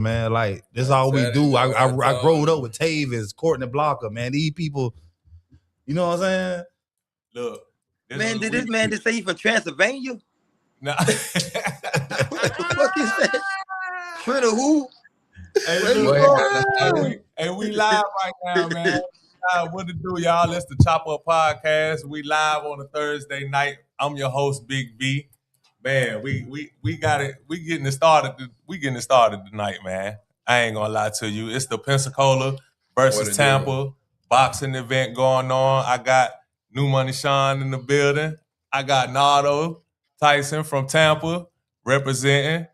man. Like, this is all we do. I growed up with Tavis, Courtney Blocker, man. These people, you know what I'm saying? Look. Man, did this man just say he from Transylvania? No. What the fuck is that? Twitter who? Hey, we live right now, man. What to do, y'all? It's the Chop Up Podcast. We live on a Thursday night. I'm your host, Big B. Man, we got it. We getting it started. We getting it started tonight, man. I ain't gonna lie to you. It's the Pcola versus Tampa boxing event going on. I got Newmoney Shun in the building. I got Nardo Tyson from Tampa representing.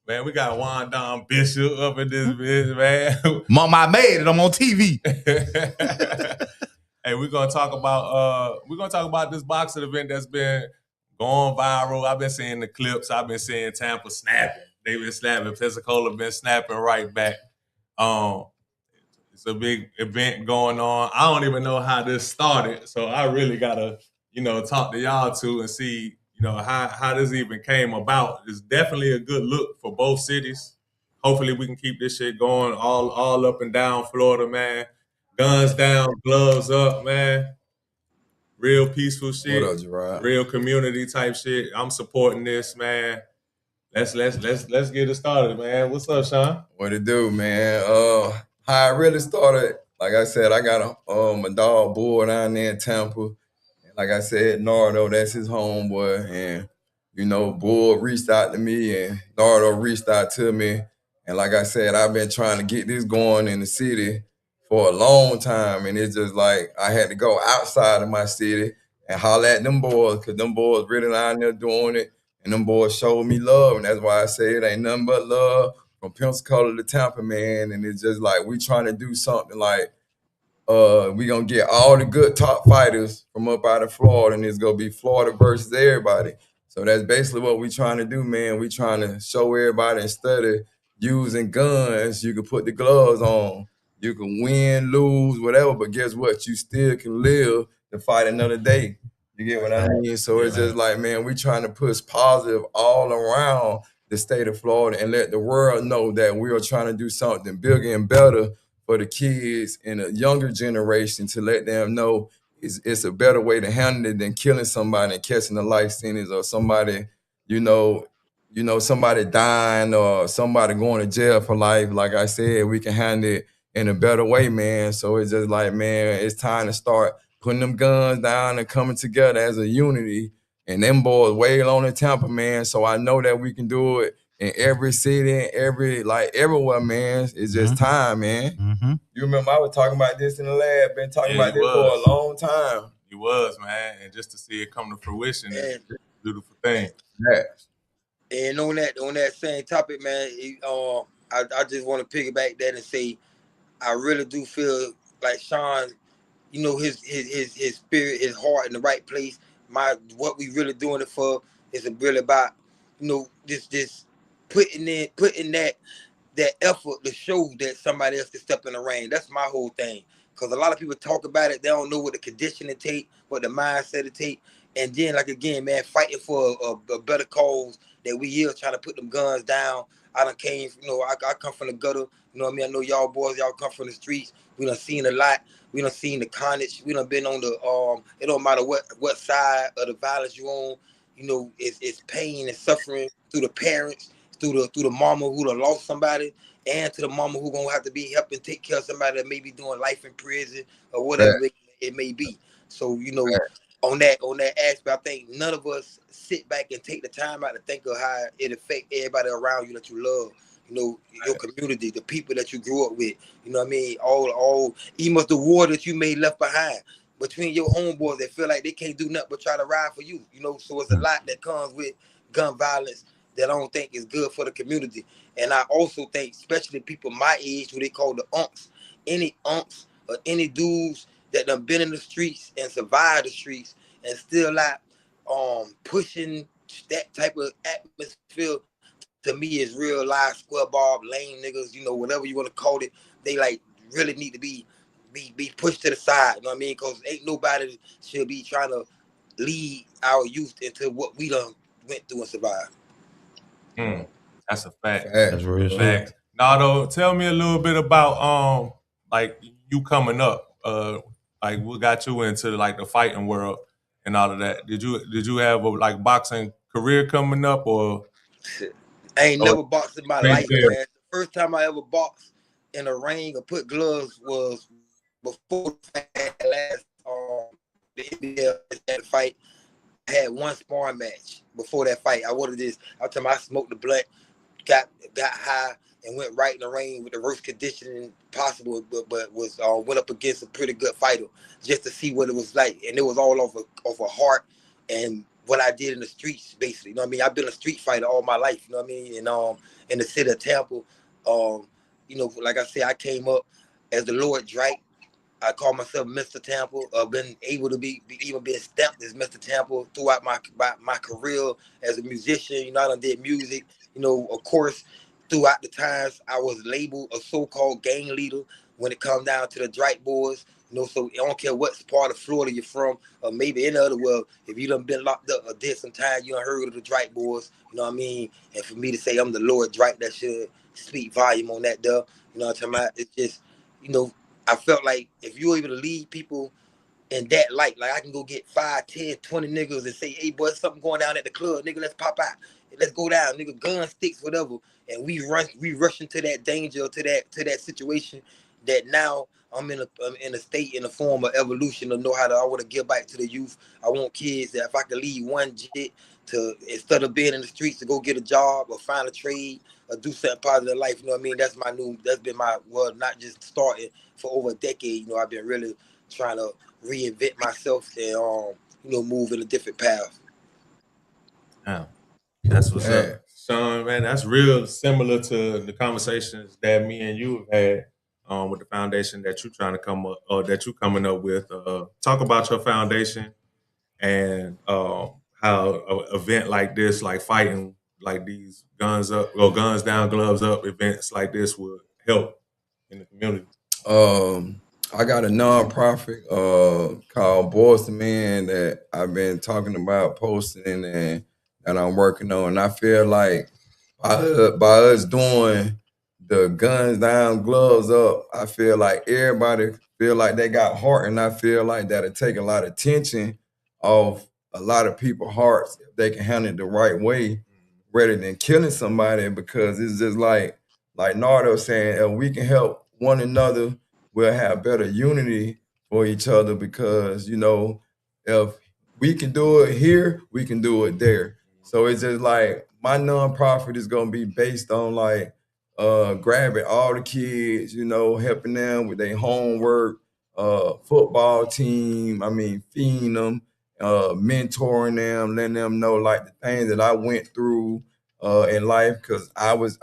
Man, we got Juan Don Bishop up in this bitch, man. Mom, I made it. I'm on TV. Hey, we're gonna talk about this boxing event that's been going viral. I've been seeing the clips. I've been seeing Tampa snapping. They've been snapping. Pcola been snapping right back. It's a big event going on. I don't even know how this started, so I really gotta, talk to y'all too and see, how this even came about. It's definitely a good look for both cities. Hopefully we can keep this shit going all up and down Florida, man. Guns down, gloves up, man. Real peaceful shit. What up, Gerard? Real community type shit. I'm supporting this, man. Let's get it started, man. What's up, Shun? What it do, man? How I really started, like I said, I got my dog Bull down there in Tampa. And like I said, Nardo, that's his homeboy. And, Bull reached out to me and Nardo reached out to me. And like I said, I've been trying to get this going in the city for a long time. And it's just like I had to go outside of my city and holler at them boys because them boys really down there doing it. And them boys showed me love. And that's why I say it ain't nothing but love. From Pcola to Tampa, man, and it's just like we trying to do something like we gonna get all the good top fighters from up out of Florida, and it's gonna be Florida versus everybody. So that's basically what we trying to do, man. We trying to show everybody instead of using guns, you can put the gloves on. You can win, lose, whatever, but guess what? You still can live to fight another day. You get what I mean? So it's just like, man, we trying to push positive all around the state of Florida and let the world know that we are trying to do something bigger and better for the kids in a younger generation to let them know it's a better way to handle it than killing somebody and catching a life sentence or somebody, somebody dying or somebody going to jail for life. Like I said, we can handle it in a better way, man. So it's just like, man, it's time to start putting them guns down and coming together as a unity. And them boys way on in Tampa, man. So I know that we can do it in every city, everywhere, man. It's just time, man. Mm-hmm. You remember I was talking about this in the lab, been talking about this for a long time. You was, man. And just to see it come to fruition is a beautiful thing. Yeah. And on that same topic, man, I just want to piggyback that and say I really do feel like Shun, his spirit, his heart in the right place. What we really doing it for is really about, this putting that effort to show that somebody else can step in the ring. That's my whole thing. Because a lot of people talk about it, they don't know what the condition it take, what the mindset it take. And then, like, again, man, fighting for a better cause that we here trying to put them guns down. I done came, I come from the gutter. You know what I mean? I know y'all boys, y'all come from the streets. We done seen a lot. We done seen the carnage. We done been on the, it don't matter what side of the violence you on. It's pain and suffering through the parents, through the mama who done lost somebody, and to the mama who gonna have to be helping take care of somebody that may be doing life in prison or whatever it may be. So, on that aspect, I think none of us sit back and take the time out to think of how it affect everybody around you that you love. Your community, the people that you grew up with. You know what I mean? All even the war that you may left behind between your homeboys that feel like they can't do nothing but try to ride for you. So it's a lot that comes with gun violence that I don't think is good for the community. And I also think, especially people my age, who they call the unks, any unks or any dudes that done been in the streets and survived the streets and still like pushing that type of atmosphere, to me is real life square bob, lame niggas, whatever you want to call it. They like really need to be pushed to the side. You know what I mean? Because ain't nobody should be trying to lead our youth into what we done went through and survived. That's a fact. That's real fact. Nardo, tell me a little bit about like you coming up. Like what got you into like the fighting world and all of that? Did you have a like boxing career coming up or? I ain't or never boxed in my straight life, there? man. The first time I ever boxed in a ring or put gloves was before the last the NBA fight. I had one sparring match before that fight. I wanted this. I told him I smoked the blunt, got high, and went right in the ring with the worst conditioning possible, but was went up against a pretty good fighter just to see what it was like, and it was all off of heart and what I did in the streets, basically. You know what I mean? I've been a street fighter all my life. You know what I mean? And in the city of Tampa, you know, like I said, I came up as the Lord Drake. I call myself Mr. Tampa. Been able to be even being stamped as Mr. Tampa throughout my career as a musician. You know, I done did music. You know, of course, throughout the times I was labeled a so-called gang leader when it comes down to the Drake boys. You know, so I don't care what part of Florida you're from, or maybe in other world, if you done been locked up or did some time, you done heard of the Drake boys. You know what I mean? And for me to say I'm the Lord Drake, that should speak volume on that, though. You know what I'm talking about? It's just, you know, I felt like if you were able to lead people in that light, like I can go get 5, 10, 20 niggas and say, hey, boy, something going down at the club, nigga, let's pop out. Let's go down, nigga, gun, sticks, whatever. And we rush into that danger, to that situation that now I'm in a state, in a form of evolution of I want to give back to the youth. I want kids that if I could lead one jit to, instead of being in the streets, to go get a job or find a trade or do something positive in life, you know what I mean? That's been my, well, not just starting for over a decade. You know, I've been really trying to reinvent myself and you know, move in a different path. Yeah, that's what's up, Shun. Man, that's real similar to the conversations that me and you have had with the foundation that you trying to come up, or that you coming up with. Talk about your foundation and how an event like this, like fighting, like these guns up or guns down, gloves up events like this would help in the community. I got a nonprofit called Boys to Men that I've been talking about posting and that I'm working on. And I feel like by us doing the guns down, gloves up, I feel like everybody feel like they got heart, and I feel like that'll take a lot of tension off a lot of people's hearts if they can handle it the right way, rather than killing somebody. Because it's just like Nardo saying, if we can help one another, we'll have better unity for each other. Because, you know, if we can do it here, we can do it there. So it's just like my nonprofit is gonna be based on like grabbing all the kids, you know, helping them with their homework, football team, I mean, feeding them, mentoring them, letting them know like the things that I went through in life. Because I was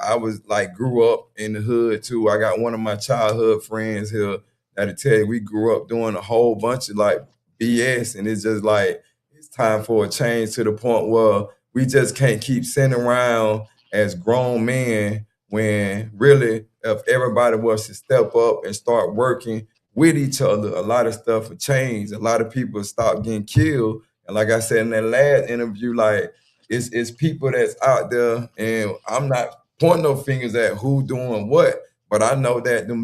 like grew up in the hood too. I got one of my childhood friends here that'll tell you we grew up doing a whole bunch of like BS, and it's just like it's time for a change, to the point where we just can't keep sitting around as grown men, when really if everybody was to step up and start working with each other, a lot of stuff would change. A lot of people stop getting killed. And like I said in that last interview, like it's people that's out there, and I'm not pointing no fingers at who doing what, but I know that the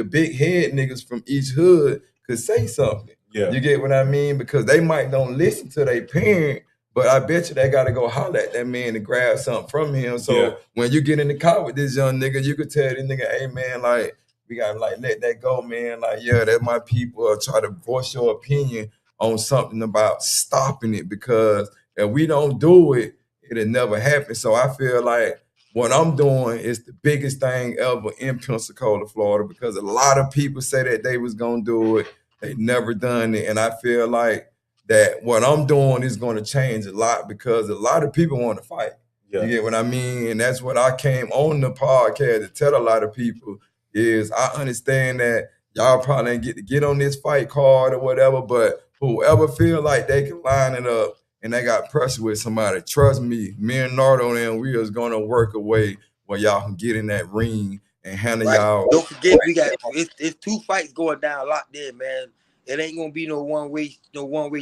big head niggas from each hood could say something. Yeah. You get what I mean? Because they might don't listen to their parent, but I bet you they gotta go holler at that man to grab something from him. So when you get in the car with this young nigga, you could tell this nigga, hey man, like we gotta like let that go, man. Like, yeah, that's my people. Or try to voice your opinion on something about stopping it, because if we don't do it, it'll never happen. So I feel like what I'm doing is the biggest thing ever in Pensacola, Florida, because a lot of people say that they was gonna do it. They never done it. And I feel like that what I'm doing is going to change a lot, because a lot of people want to fight. Yeah. You get what I mean? And that's what I came on the podcast to tell a lot of people is I understand that y'all probably ain't get to get on this fight card or whatever, but whoever feel like they can line it up and they got pressure with somebody, trust me and Nardo and we is going to work a way where y'all can get in that ring and handle y'all. Don't forget, we got it's 2 fights going down locked in, man. It ain't gonna be no one way trip. One way.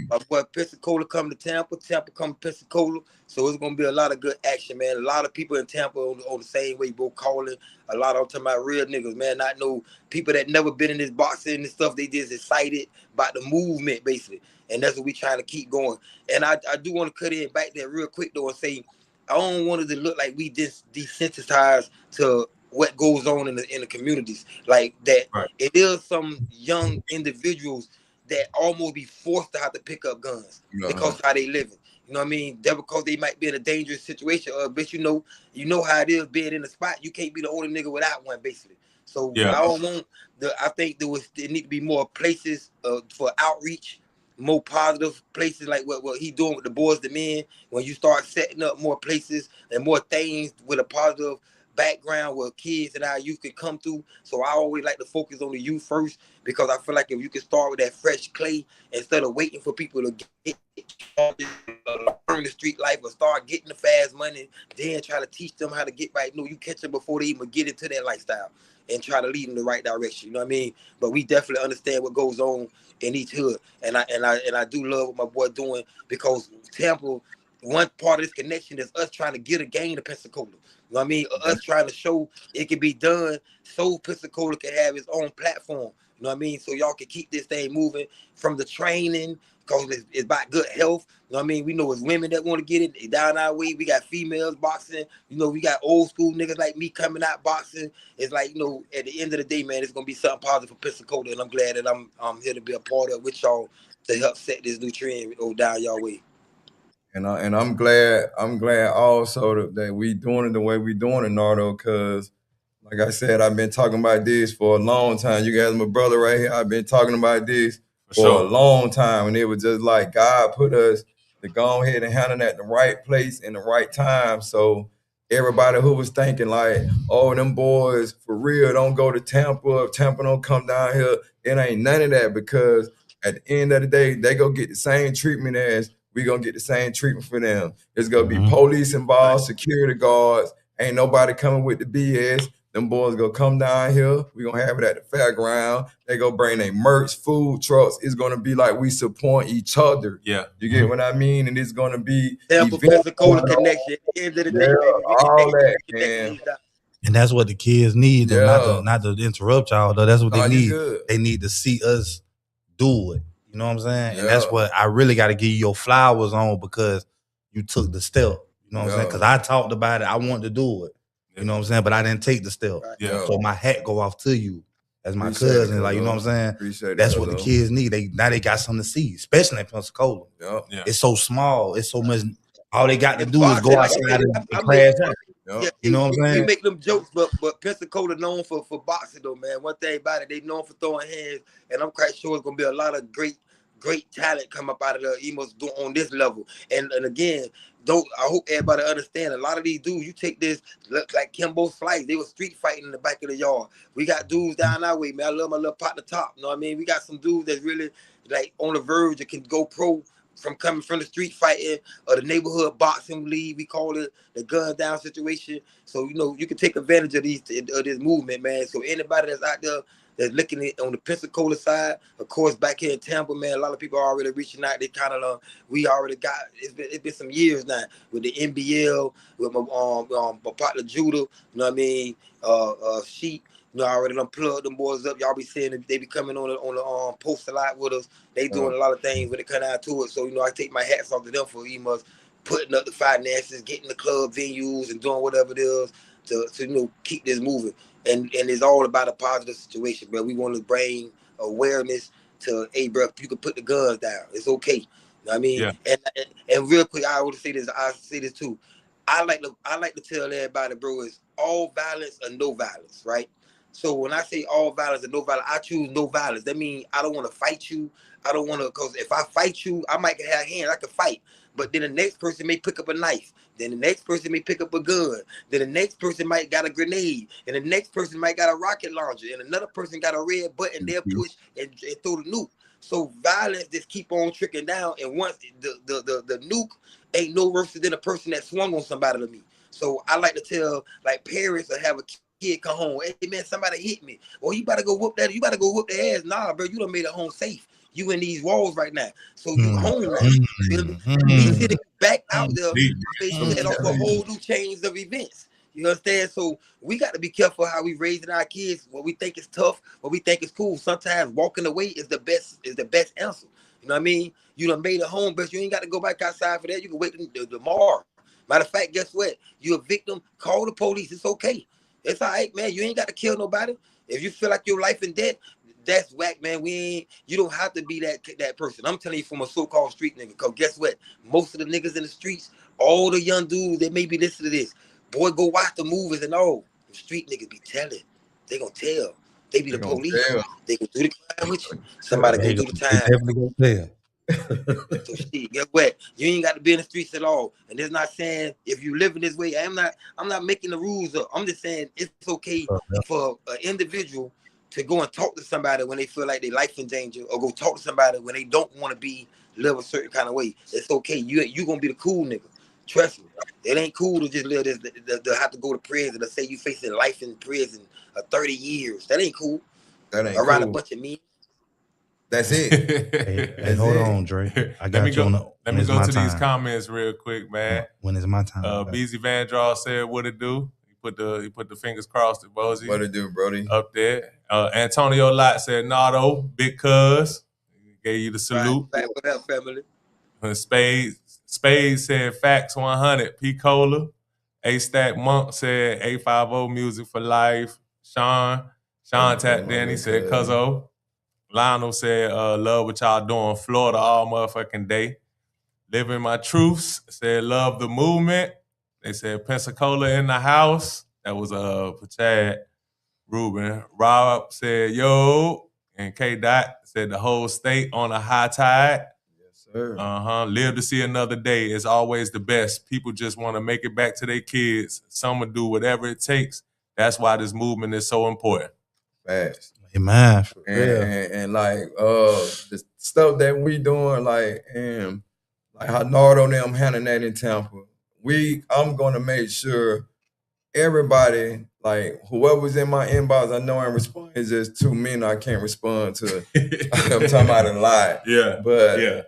My boy Pcola come to Tampa, Tampa come to Pcola. So it's gonna be a lot of good action, man. A lot of people in Tampa on the same way, bro, calling. A lot of them talking about real niggas, man. Not no people that never been in this boxing and stuff. They just excited about the movement, basically. And that's what we trying to keep going. And I do want to cut in back there real quick though and say, I don't want it to look like we just desensitized to what goes on in the communities. Like that, right. It is some young individuals that almost be forced to have to pick up guns because of how they living. You know what I mean? That because they might be in a dangerous situation. But you know how it is being in the spot. You can't be the only nigga without one, basically. So yeah. I don't want I think there need to be more places for outreach, more positive places like what he doing with the boys, the men. When you start setting up more places and more things with a positive background where kids and our youth can come through. So I always like to focus on the youth first because I feel like if you can start with that fresh clay instead of waiting for people to get learn the street life or start getting the fast money, then try to teach them how to get right. No, you catch them before they even get into that lifestyle and try to lead them the right direction. You know what I mean? But we definitely understand what goes on in each hood, and I do love what my boy doing because Tampa. One part of this connection is us trying to get a game to Pcola. You know what I mean? Us trying to show it can be done so Pcola can have its own platform. You know what I mean? So y'all can keep this thing moving from the training because it's about good health. You know what I mean? We know it's women that want to get it down our way. We got females boxing. You know, we got old school niggas like me coming out boxing. It's like, you know, at the end of the day, man, it's going to be something positive for Pcola. And I'm glad that I'm here to be a part of it with y'all to help set this new trend down y'all way. And I'm glad also that we doing it the way we doing it, Nardo, because like I said, I've been talking about this for a long time. You guys, my brother right here, I've been talking about this for a long time. And it was just like God put us to go ahead and handle that in the right place in the right time. So everybody who was thinking like, oh, them boys for real don't go to Tampa, if Tampa don't come down here, it ain't none of that, because at the end of the day, they go get the same treatment as we gonna get the same treatment for them. It's gonna be police involved, security guards. Ain't nobody coming with the BS. Them boys gonna come down here. We gonna have it at the fairground. They gonna bring their merch, food trucks. It's gonna be like we support each other. Yeah, you get what I mean. And it's gonna be Tampa Pcola connection. At the end of the day, baby, we all that, man. And that's what the kids need. Though, not to interrupt y'all, though. That's what they need. They need to see us do it. You know what I'm saying? Yeah. And that's what I really got to give you your flowers on, because you took the step. You know what I'm saying? Because I talked about it. I wanted to do it. You know what I'm saying? But I didn't take the step. Yeah. So my hat go off to you as my cousin. Like, you know what I'm saying? Appreciate that's it, what the kids need. Now they got something to see, especially in Pcola. Yeah. It's so small. It's so much. All they got to do is go outside and crash out. Yeah, you know what I'm saying? We make them jokes, but Pcola known for boxing though, man. One thing about it, they known for throwing hands, and I'm quite sure it's gonna be a lot of great talent come up out of the emos on this level. And again, I hope everybody understand. A lot of these dudes, you take this, look like Kimbo Slice, they were street fighting in the back of the yard. We got dudes down our way, man. I love my little partner Top. You know what I mean? We got some dudes that's really like on the verge that can go pro. From coming from the street fighting or the neighborhood boxing league, we call it the gun down situation. So, you know, you can take advantage of this movement, man. So anybody that's out there that's looking at on the Pcola side, of course, back here in Tampa, man, a lot of people are already reaching out. They kind of, we already got, it's been some years now with the NBL, with my partner Judah, you know what I mean, Sheep. You know, I already done plugged them boys up. Y'all be seeing them, they be coming on the post a lot with us. They doing a lot of things when it come down to it. So, you know, I take my hats off to them for EMUS putting up the finances, getting the club venues and doing whatever it is to you know, keep this moving. And it's all about a positive situation, bro. We want to bring awareness to, hey, bro, you can put the guns down. It's okay. You know what I mean? Yeah. And real quick, I say this too. I like to tell everybody, bro, is all violence or no violence, right? So when I say all violence and no violence, I choose no violence. That means I don't want to fight you. I don't want to, because if I fight you, I might have hands. I can fight. But then the next person may pick up a knife. Then the next person may pick up a gun. Then the next person might got a grenade. And the next person might got a rocket launcher. And another person got a red button. They'll push and throw the nuke. So violence just keep on trickling down. And once the nuke ain't no worse than a person that swung on somebody to me. So I like to tell, like, parents that have a kid come home. Hey man, somebody hit me. Or you better go whoop that. You better go whoop their ass. Nah, bro, you done made it home safe. You in these walls right now. So you home now. He sitting back out there, set off a whole new chains of events. You understand? So we got to be careful how we raising our kids. What we think is tough, what we think is cool. Sometimes walking away is the best answer. You know what I mean? You done made it home, but you ain't got to go back outside for that. You can wait tomorrow. Matter of fact, guess what? You a victim, call the police. It's okay. It's all right, man. You ain't got to kill nobody. If you feel like your life in debt, that's whack, man. You don't have to be that person. I'm telling you from a so-called street nigga. Because guess what? Most of the niggas in the streets, all the young dudes that may be listening to this, boy, go watch the movies and all. The street niggas be telling. They gonna tell. They be the police. They gonna do the crime with you. Somebody gonna do the time. Definitely gonna tell. So shit, guess what? You ain't got to be in the streets at all. And it's not saying if you live in this way. I'm not making the rules up. I'm just saying it's okay for an individual to go and talk to somebody when they feel like their life in danger, or go talk to somebody when they don't want to live a certain kind of way. It's okay. You gonna be the cool nigga. Trust me. It ain't cool to just live this. To have to go to prison or say you facing life in prison 30 years. That ain't cool. That ain't around cool. A bunch of me. That's it. Hey, hold on, Dre. Let me go to these comments real quick, man. When is my time? BZ Vandraw said, "What it do?" He put the fingers crossed at Bozy. What it do, Brody? Up there. Antonio Lott said, "Nardo, big cuz." Gave you the salute. Right. What up, family? Spade said, "Facts 100." Pcola. A-Stack Monk said, A50 music for life. Shun tapped in. He said, "Cuzzo." Lionel said, "Love what y'all doing. Florida all motherfucking day." Living My Truths said, "Love the movement." They said, "Pcola in the house." That was for Chad Ruben. Rob said, "Yo." And K. Dot said, "The whole state on a high tide." Yes, sir. Live to see another day is always the best. People just want to make it back to their kids. Some will do whatever it takes. That's why this movement is so important. Fast. Man, and like the stuff that we doing, like how Nardo and them handling that in Tampa, I'm gonna make sure everybody, like whoever's in my inbox, I know I'm responding. It's just too many I can't respond to. I'm talking about a lot. Yeah. But yeah.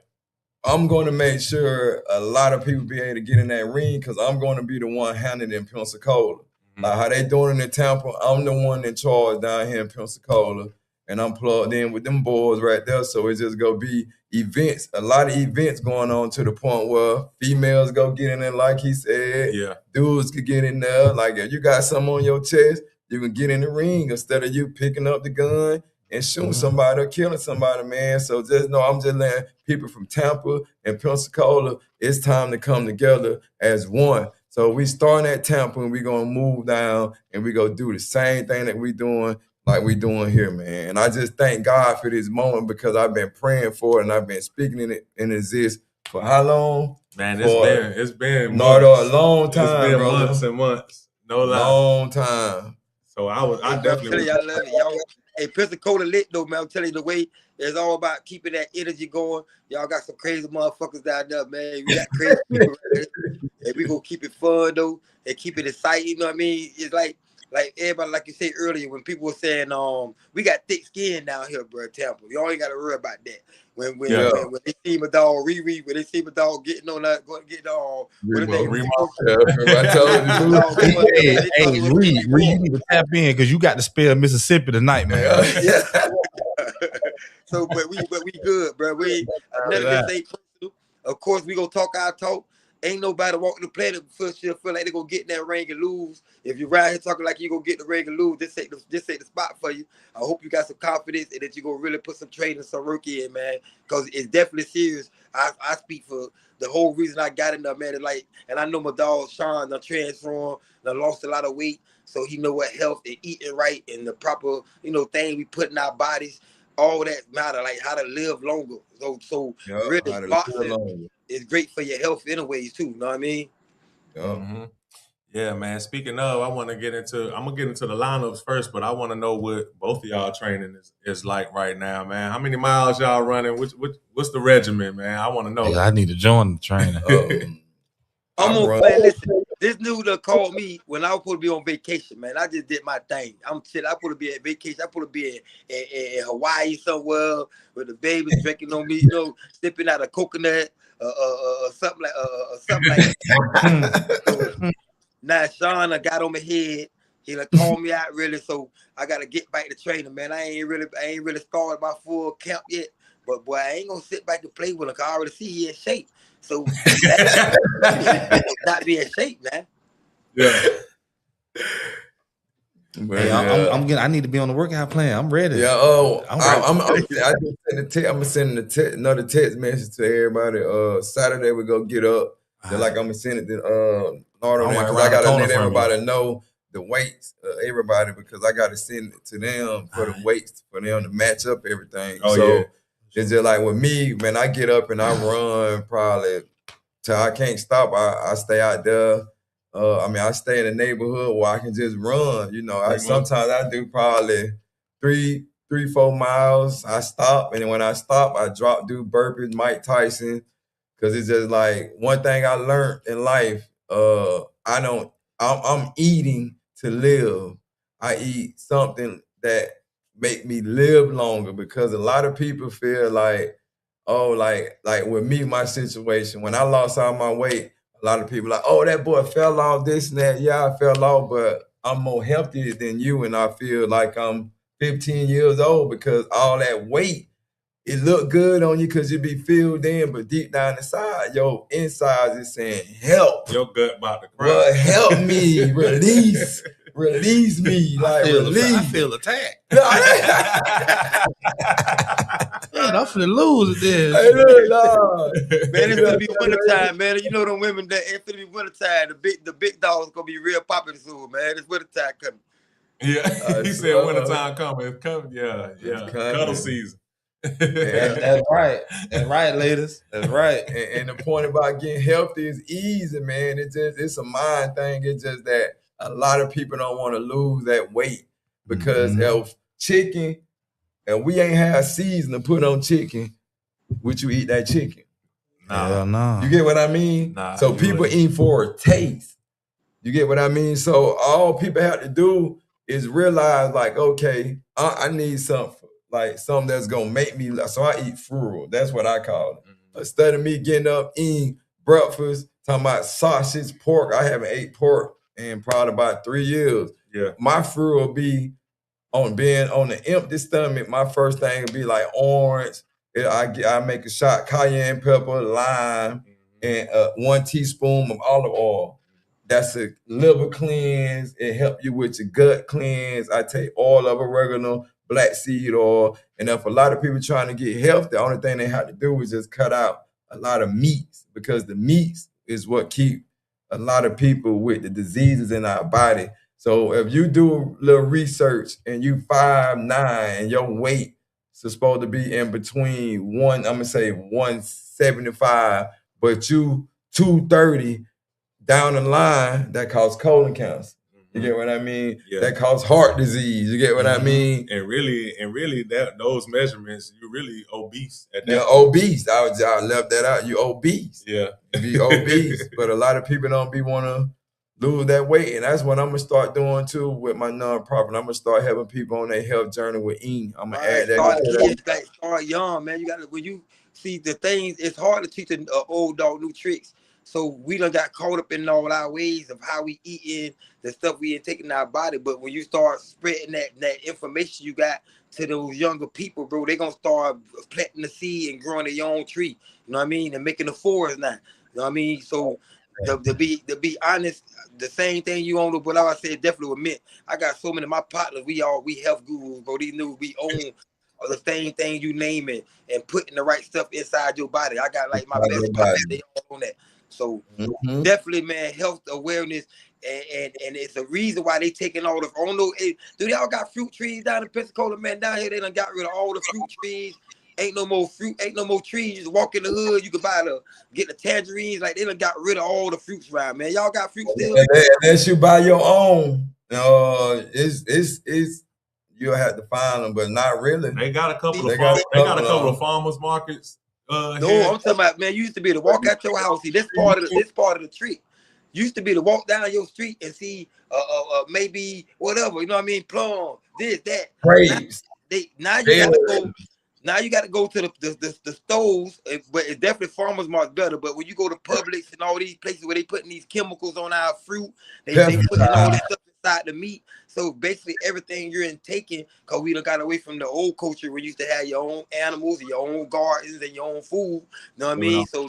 I'm gonna make sure a lot of people be able to get in that ring, because I'm gonna be the one handling it in Pcola. Like how they doing it in Tampa, I'm the one in charge down here in Pcola, and I'm plugged in with them boys right there. So it's just gonna be events, a lot of events going on, to the point where females go get in there, like he said. Yeah. Dudes could get in there. Like if you got something on your chest, you can get in the ring instead of you picking up the gun and shooting somebody or killing somebody, man. So just know I'm just letting people from Tampa and Pcola, it's time to come together as one. So we starting at Tampa, and we gonna move down, and we gonna do the same thing that we doing, like we doing here, man. And I just thank God for this moment, because I've been praying for it, and I've been speaking in it and exist for how long? Man, it's been Nardo, a long time, it's been brother. months and months. No lie. Long time. So I definitely. I love it, y'all. Hey, Pcola lit though, man. I'm telling you, the way it's all about keeping that energy going. Y'all got some crazy motherfuckers down there, man. We got crazy people right there. And we gonna keep it fun though, and keep it exciting. You know what I mean? It's like everybody, like you said earlier, when people were saying, we got thick skin down here, bro, Tampa. Y'all ain't got to worry about that. When they see my dog Riri, when they see my dog getting on that, going to get on. Hey, Riri, you need to tap in, because you got to spell Mississippi tonight, man. Yeah. So, but we good, bro. I never been say personal. Of course, we gonna talk our talk. Ain't nobody walking the planet feel like they gonna get in that ring and lose. If you ride here talking like you gonna get the ring and lose, this ain't the spot for you. I hope you got some confidence and that you gonna really put some training, some rookie in, man, because it's definitely serious. I speak for the whole reason I got in there, man. And I know my dog Shun, I transformed, I lost a lot of weight, so he know what health and eating right and the proper, thing we put in our bodies. All that matter, like how to live longer. So really, boxing is great for your health anyways too. You know what I mean? Yeah, man. Speaking of, I'm gonna get into the lineups first, but I want to know what both of y'all training is like right now, man. How many miles y'all running? What's the regimen, man? I want to know. I need to join the training. I'm gonna play. Listen, This dude called me when I was supposed to be on vacation, man. I just did my thing. I'm shit. I supposed to be at vacation. I supposed to be in Hawaii somewhere with the babies drinking on me, sipping out a coconut, something like that. So, now Shun got on my head. He called me out really, so I gotta get back to training, man. I ain't really started my full camp yet, but boy, I ain't gonna sit back and play with him. 'Cause I already see he in shape. So not be in shape, man. Yeah. Hey, I need to be on the workout plan. I'm ready. Yeah. I'm gonna send another text message to everybody. Saturday we go get up. Like I'm gonna send it to Nardo, because I gotta let everybody know the weights, everybody, because I gotta send it to them for the weights for them to match up everything. It's just like with me, man. I get up and I run probably till I can't stop. I stay out there. I stay in the neighborhood where I can just run. Sometimes I do probably 3-4 miles. I stop, and then when I stop, I do burpees, Mike Tyson, because it's just like one thing I learned in life. I'm eating to live. I eat something that make me live longer, because a lot of people feel like, like with me, my situation, when I lost all my weight, a lot of people like, oh, that boy fell off, this and that. Yeah, I fell off, but I'm more healthy than you, and I feel like I'm 15 years old, because all that weight, it look good on you because you be filled in, but deep down inside, your insides is saying, help. Your gut about to cry. Well, help me, release me. I feel attacked. Man, I'm finna lose this. Hey, look, man, it's gonna be wintertime, man. You know them women that it's gonna be wintertime. The big dogs gonna be real popular soon, man. It's wintertime coming. Yeah, he said wintertime coming. It's coming. Yeah. Cuddle season. That's right. That's right, ladies. That's right. And the point about getting healthy is easy, man. It's a mind thing. It's just that a lot of people don't want to lose that weight because of chicken, and we ain't have season to put on chicken. Would you eat that chicken? No. You get what I mean? Nah, so people eat for a taste. You get what I mean? So all people have to do is realize, like, okay, I need something. Like something that's gonna make me. So I eat frugal. That's what I call it. Instead of me getting up eating breakfast, talking about sausage, pork. I haven't ate pork in probably about 3 years. Yeah, my frugal will be on being on the empty stomach. My first thing would be like orange. I make a shot cayenne pepper, lime, and 1 teaspoon of olive oil. That's a liver cleanse. It helps you with your gut cleanse. I take oil of oregano, black seed oil. And if a lot of people trying to get healthy, the only thing they have to do is just cut out a lot of meats, because the meats is what keep a lot of people with the diseases in our body. So if you do a little research and you 5'9" and your weight is supposed to be in between 175, but you 230, down the line, that causes colon cancer. You get what I mean? Yeah. That causes heart disease. You get what I mean? And really, those measurements, you're really obese. You're obese. I left that out. You obese. Yeah, you be obese. But a lot of people don't want to lose that weight, and that's what I'm gonna start doing too with my nonprofit. I'm gonna start helping people on their health journey with eating. I'm gonna add that. Start young, man. You got to, when you see the things, it's hard to teach an old dog new tricks. So we done got caught up in all our ways of how we eating, the stuff we taking in our body. But when you start spreading that information you got to those younger people, bro, they gonna start planting the seed and growing their own tree. You know what I mean? And making the forest now. You know what I mean? So to be honest, the same thing you own, but like I said, definitely with me. I got so many of my partners. We health gurus, bro. These new we own the same thing you name it and putting the right stuff inside your body. I got like my best partners, they all on that. So definitely, man, health awareness, and it's a reason why they taking all the. I don't know, do they all got fruit trees down in Pcola, man? Down here, they done got rid of all the fruit trees. Ain't no more fruit, ain't no more trees. You just walk in the hood, you can get the tangerines. Like they done got rid of all the fruits around, man. Y'all got fruit still? Unless you buy your own, it's you'll have to find them, but not really. They got a couple of farmers markets. No, I'm talking about, man. You used to be able to walk out your house. See, this part of the tree. used to be to walk down your street and see maybe whatever, you know what I mean, plum, this, that. Now you gotta go. Now you got to go to the stores, but it's definitely Farmers Market better. But when you go to Publix and all these places where they putting these chemicals on our fruit, they putting all this stuff inside the meat. So basically everything you're intaking, because we done got away from the old culture where you used to have your own animals and your own gardens and your own food. You know what I mean? So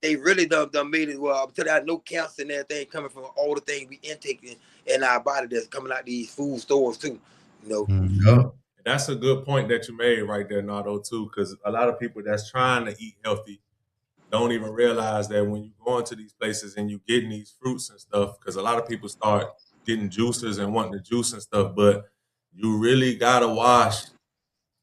they really done made it. Well, I'm telling you, no cancer and everything coming from all the things we intake in our body that's coming out these food stores too. You know. That's a good point that you made right there, Nardo, too, because a lot of people that's trying to eat healthy don't even realize that when you go into these places and you getting these fruits and stuff, because a lot of people start getting juicers and wanting the juice and stuff, but you really gotta wash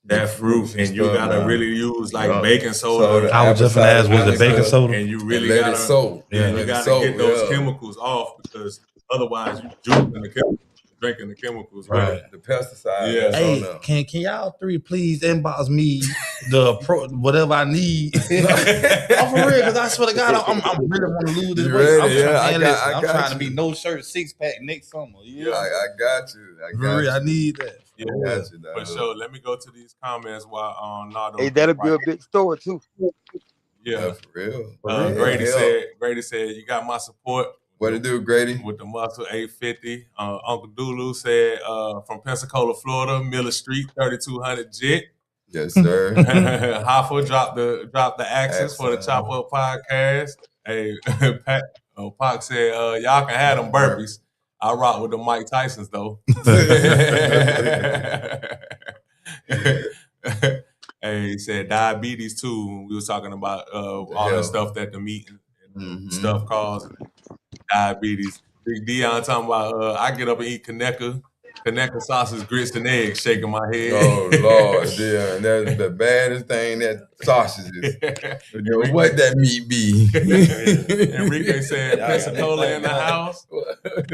that fruit and you gotta really use like baking soda. I was just gonna ask, was it baking soda? And you really gotta it soak. you gotta get those chemicals off, because otherwise you juicing the chemicals. Drinking the chemicals, right? The pesticides. Yeah. Hey, can y'all three please inbox me whatever I need? I'm for real, because I swear to God, I'm really want to lose this weight. I'm trying to be no shirt 6-pack next summer. I got you. I need that. Yeah, for sure. Let me go to these comments while Nardo. Hey, that'll be a big story too. Yeah, for real. Grady said, "You got my support." What it do, Grady? With the muscle 850. Uncle Dulu said from Pensacola, Florida, Miller Street, 3200 Jet. Yes, sir. Hoffa dropped the axis for the Chop Up podcast. Hey, Pac said, y'all can have them burpees. I rock with the Mike Tysons though. Hey, he said diabetes too. We was talking about all the stuff that the meat and stuff causes. Diabetes. Big Dion talking about I get up and eat Kaneka sausage, grits, and eggs, shaking my head. Oh Lord, yeah, that's the baddest thing, that sausages. What that meat be? Enrique said Pcola in the house.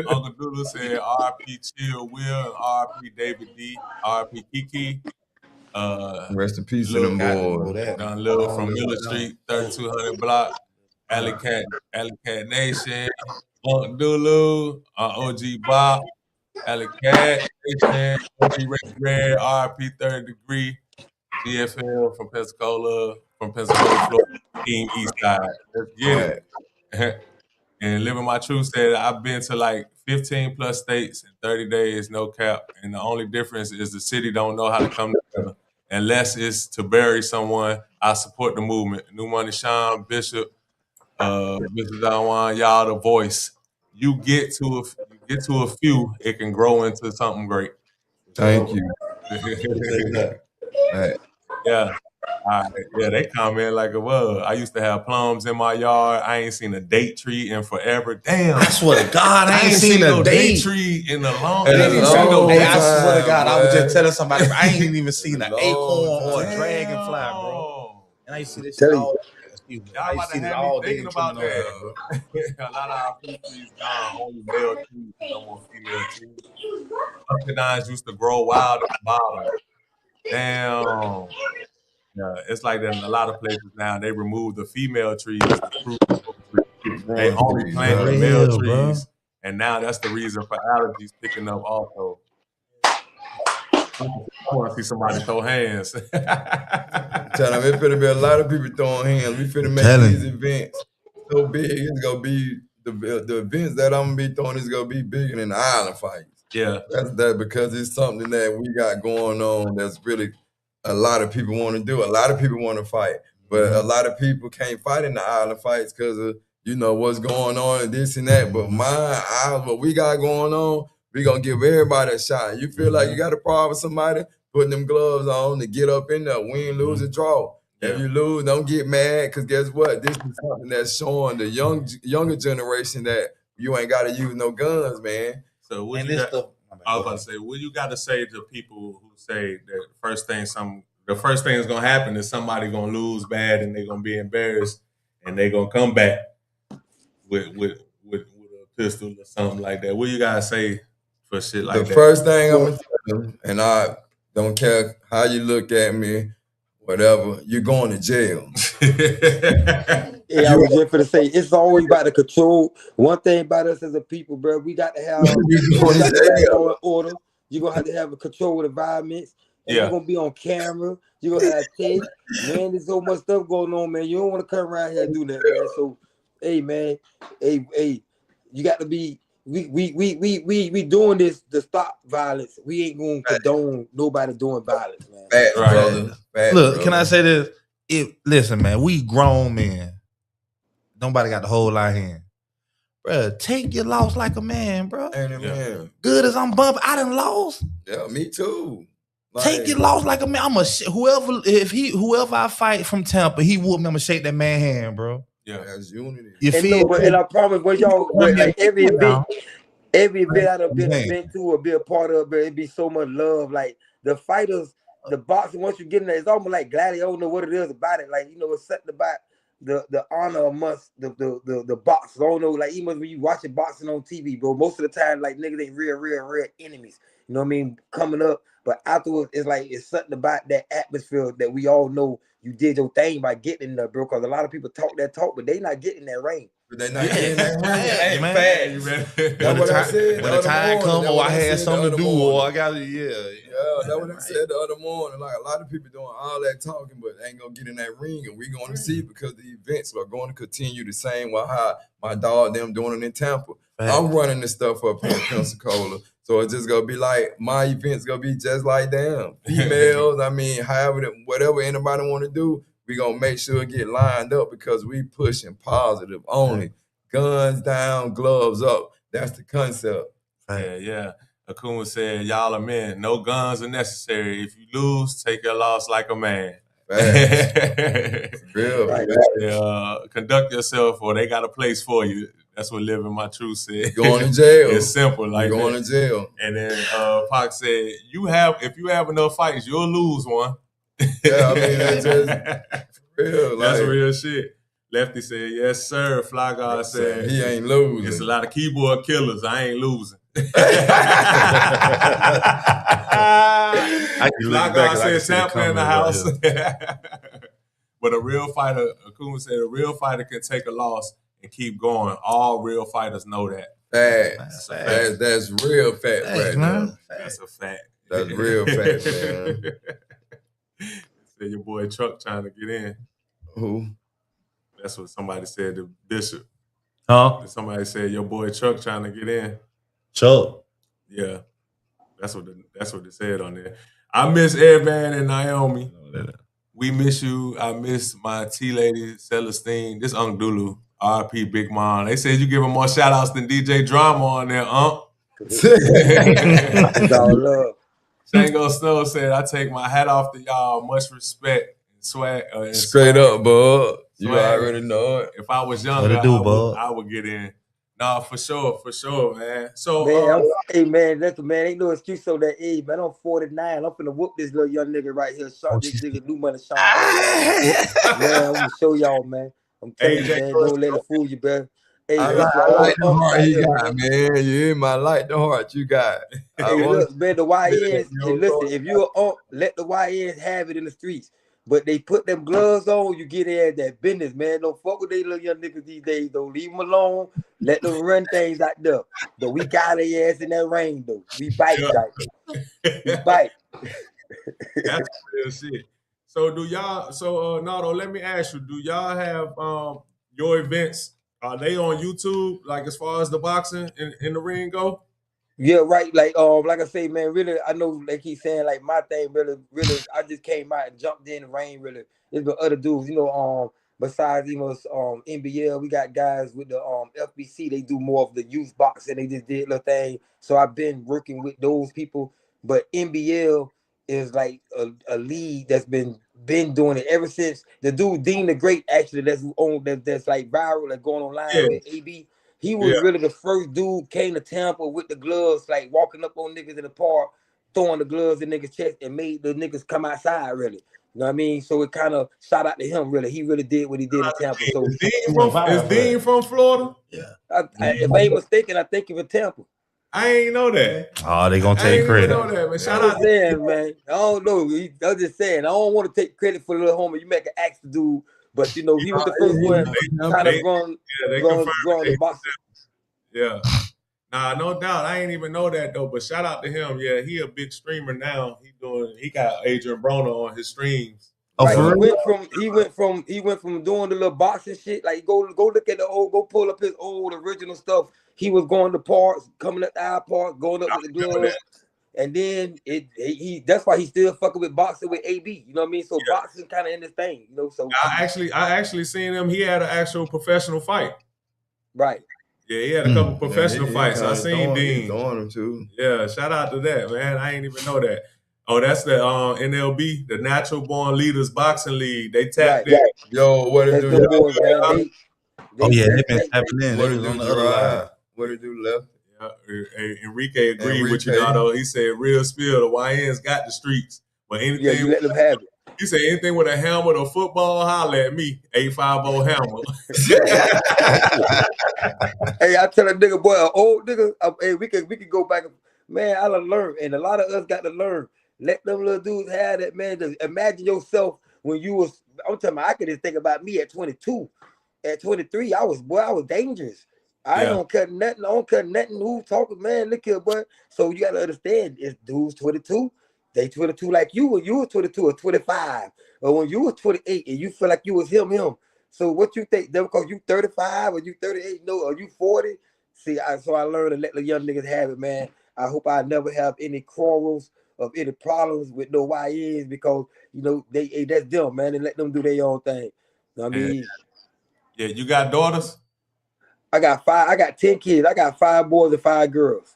Uncle Doodle said RP Chill Will, RP David D, RP Kiki. Rest in peace to them boys. Done Lil from Miller Street, 3200 block. Alley Cat Nation, Uncle Dulu, OG Bob, Alley Cat Nation, OG Red, RP 3rd Degree, GFL from Pensacola, Florida, Team Eastside. Let's get it. And Living My Truth said, I've been to like 15 plus states in 30 days, no cap. And the only difference is the city don't know how to come together. Unless it's to bury someone, I support the movement. Newmoney, Shun, Bishop, Mr. Dawan, y'all the voice. You get to a few, it can grow into something great. Thank you. Yeah. All right. Yeah, they comment like it was. I used to have plums in my yard. I ain't seen a date tree in forever. Damn. I swear to God, I ain't seen no a date tree in a long time. I swear to God, I was just telling somebody, I ain't even seen an acorn or a dragonfly, bro. And I used to see this shit all. Y'all about to have me thinking about that. A lot of our fruit trees gone, only male trees, no more female trees. Pumpkins used to grow wild at the bottom. Damn. Yeah, it's like that in a lot of places now. They remove the female trees, the fruit trees. They only plant the male trees. And now that's the reason for allergies picking up also. I want to see somebody throw hands. Tell them it's finna be a lot of people throwing hands. We finna make these events so big. It's gonna be the events that I'm gonna be throwing is gonna be bigger than the island fights. Yeah, that's that because it's something that we got going on. That's really a lot of people want to do. A lot of people want to fight, but a lot of people can't fight in the island fights because of what's going on and this and that. But what we got going on. We gonna give everybody a shot. You feel like you got a problem with somebody, putting them gloves on to get up in there, win, lose, or draw. If you lose, don't get mad, because guess what? This is something that's showing the younger generation that you ain't gotta use no guns, man. So what I was about to say, what you gotta say to people who say that the first thing that's gonna happen is somebody gonna lose bad and they're gonna be embarrassed and they're gonna come back with a pistol or something like that. What you gotta say? For shit like the first thing I'm gonna tell them, and I don't care how you look at me, whatever, you're going to jail. Yeah, I was just gonna say it's always about the control. One thing about us as a people, bro, we got to have law and order. You're gonna have to have a controlled environments, and you're gonna be on camera. You're gonna have tape. Man, there's so much stuff going on, man. You don't want to come around here and do that, man. So, hey, man, hey, you got to be. We doing this to stop violence. We ain't gonna condone nobody doing violence, man. Bad, brother. Bad, look, brother. Can I say this? Listen, man, we grown men. Nobody got the whole lot of hand. Bruh, take your loss like a man, bro. Man. Good as I'm bumping, I done lost. Yeah, me too. Like, take your loss like a man. I'm whoever I fight from Tampa, he whoop me. I'm gonna shake that man hand, bro. Yeah, that's unity. You feel? And I promise, when y'all like every event I've been to or be a part of, but it be so much love. Like the fighters, the boxing. Once you get in there, it's almost like gladiator. I don't know what it is about it. Like it's something about the honor amongst the boxers. I don't know, like even when you watching boxing on TV, bro, most of the time like niggas ain't real enemies. You know what I mean? Coming up, but afterwards it's something about that atmosphere that we all know you did your thing by getting in there, bro. Because a lot of people talk that talk, but they not getting that ring. But they not getting that ring. Man. That's what I said. When the time come, I had something to do, or I got that's what I said the other morning. Like a lot of people doing all that talking, but ain't gonna get in that ring, and we going to see because the events are going to continue the same. Well, how my dog them doing it in Tampa. I'm running this stuff up here in Pcola. So it's just gonna be like my events gonna be just like them. Females, I mean, whatever anybody want to do, we gonna make sure it get lined up because we pushing positive only. Guns down, gloves up. That's the concept. Yeah. Akuma said, y'all are men. No guns are necessary. If you lose, take your loss like a man. Real. Conduct yourself, or they got a place for you. That's what Living My Truth said. Going to jail. It's simple, like going to jail. And then Pac said, if you have enough fights, you'll lose one. Yeah, I mean that's just real. That's real shit. Lefty said, yes, sir. Fly God said he ain't losing. It's a lot of keyboard killers. I ain't losing. Fly God said Tampa in the house. But a real fighter, Akuma said, a real fighter can take a loss and keep going. All real fighters know that. That's real fact right now. That's a fact. That's real fact, man. Said your boy Chuck trying to get in. Who? That's what somebody said to Bishop. Huh? Somebody said your boy Chuck trying to get in. Chuck. Yeah. That's what they said on there. I miss Evan and Naomi. We miss you. I miss my T-lady, Celestine. This Unc Dulu. RP Big Mom. They said you give him more shout outs than DJ Drama on there, Unc. It's all love. Shango Snow said, I take my hat off to y'all. Much respect. Swag. Straight up, bud. You already know it. If I was younger, I would get in. Nah, for sure, man. So, man, ain't no excuse on that age, man. I'm 49. I'm finna whoop this little young nigga right here. This nigga Newmoney Shun. Man, I'm gonna show y'all, man. I'm telling you, man, don't let it fool you, bro. Hey, I like the heart you got, man. You I like the heart you got. Look, man, the YNs, listen, if you're let the YNs have it in the streets. But they put them gloves on, you get in that business, man. Don't fuck with these little young niggas these days. Don't leave them alone. Let them run things out there. But we got their ass in that rain, though. We bite, We bite. That's real shit. So Nardo, let me ask you, do y'all have your events, are they on YouTube, like as far as the boxing in the ring go? Yeah, right. Like I say, man, really, I know they keep saying like my thing really, I just came out and jumped in the rain, really. There's been other dudes, besides NBL, we got guys with the FBC, they do more of the youth boxing, they just did little thing. So I've been working with those people, but NBL is like a league that's been doing it ever since the dude Dean the Great, actually, that's like viral, like going online with AB. He was really the first dude came to Tampa with the gloves, like walking up on niggas in the park, throwing the gloves in niggas' chest and made the niggas come outside, really. You know what I mean? So it kind of shout out to him, really. He really did what he did in Tampa. So is Dean from Florida? Yeah. If I ain't mistaken, I think of Tampa. I ain't know that. Oh, they gonna take credit. Know that, man. Shout out. Saying, man. I don't know. I'm just saying. I don't want to take credit for the little homie. You make an axe to do, but you know he was the first one kind of growing the boxing. Yeah. Nah, no doubt. I ain't even know that though. But shout out to him. Yeah, he a big streamer now. He got Adrian Broner on his streams. Oh, right. He went from doing the little boxing shit. Like go look at go pull up his old original stuff. He was going to parks, coming up the eye park, going up with the gloves. And then he that's why he's still fucking with boxing with AB. You know what I mean? So boxing kind of in this thing, you know. So I actually seen him. He had an actual professional fight. Right. Yeah, he had a couple professional fights. I seen Dean throwing him too. Yeah, shout out to that, man. I ain't even know that. Oh, that's the NLB, the Natural Born Leaders Boxing League. They tapped in. Yo, what it do? They've been tapping in. What it do, Gerard? What it do, left? Enrique agreed with you, Dotto. He said, real spill, the YNs got the streets. But anything, you let them have it. He said, anything with a helmet or football, holler at me. 850 hammer. Hey, I tell a nigga, boy, an old nigga, hey, we can go back. Man, I done learned, and a lot of us got to learn. Let them little dudes have that, man. Just imagine yourself when you was, I'm telling you, I could just think about me at 22. At 23, I was dangerous. I don't cut nothing. I don't cut nothing. Who talking, man? Look here, boy. So you gotta understand, it's dudes 22. They 22 like you, when you was 22 or 25, or when you was 28 and you feel like you was him. So what you think? That because you 35 or you 38? No, or you 40? See, so I learned to let the young niggas have it, man. I hope I never have any quarrels of any problems with no YNs because you know that's them, man, and let them do their own thing. You know what I mean? Yeah, you got daughters? I got 5. I got 10 kids. I got 5 boys and 5 girls.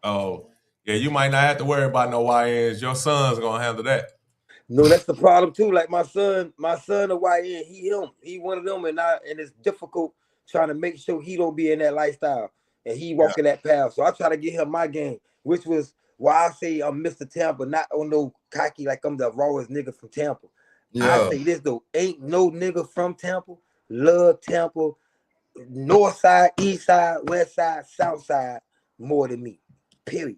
Oh, yeah. You might not have to worry about no YNs. Your son's gonna handle that. No, that's the problem too. Like my son, a YN, he one of them, and it's difficult trying to make sure he don't be in that lifestyle and he walking that path. So I try to get him my game, which was why I say I'm Mr. Tampa, not on no cocky like I'm the rawest nigga from Tampa. I say this though, ain't no nigga from Tampa love Tampa. North side, east side, west side, south side, more than me. Period.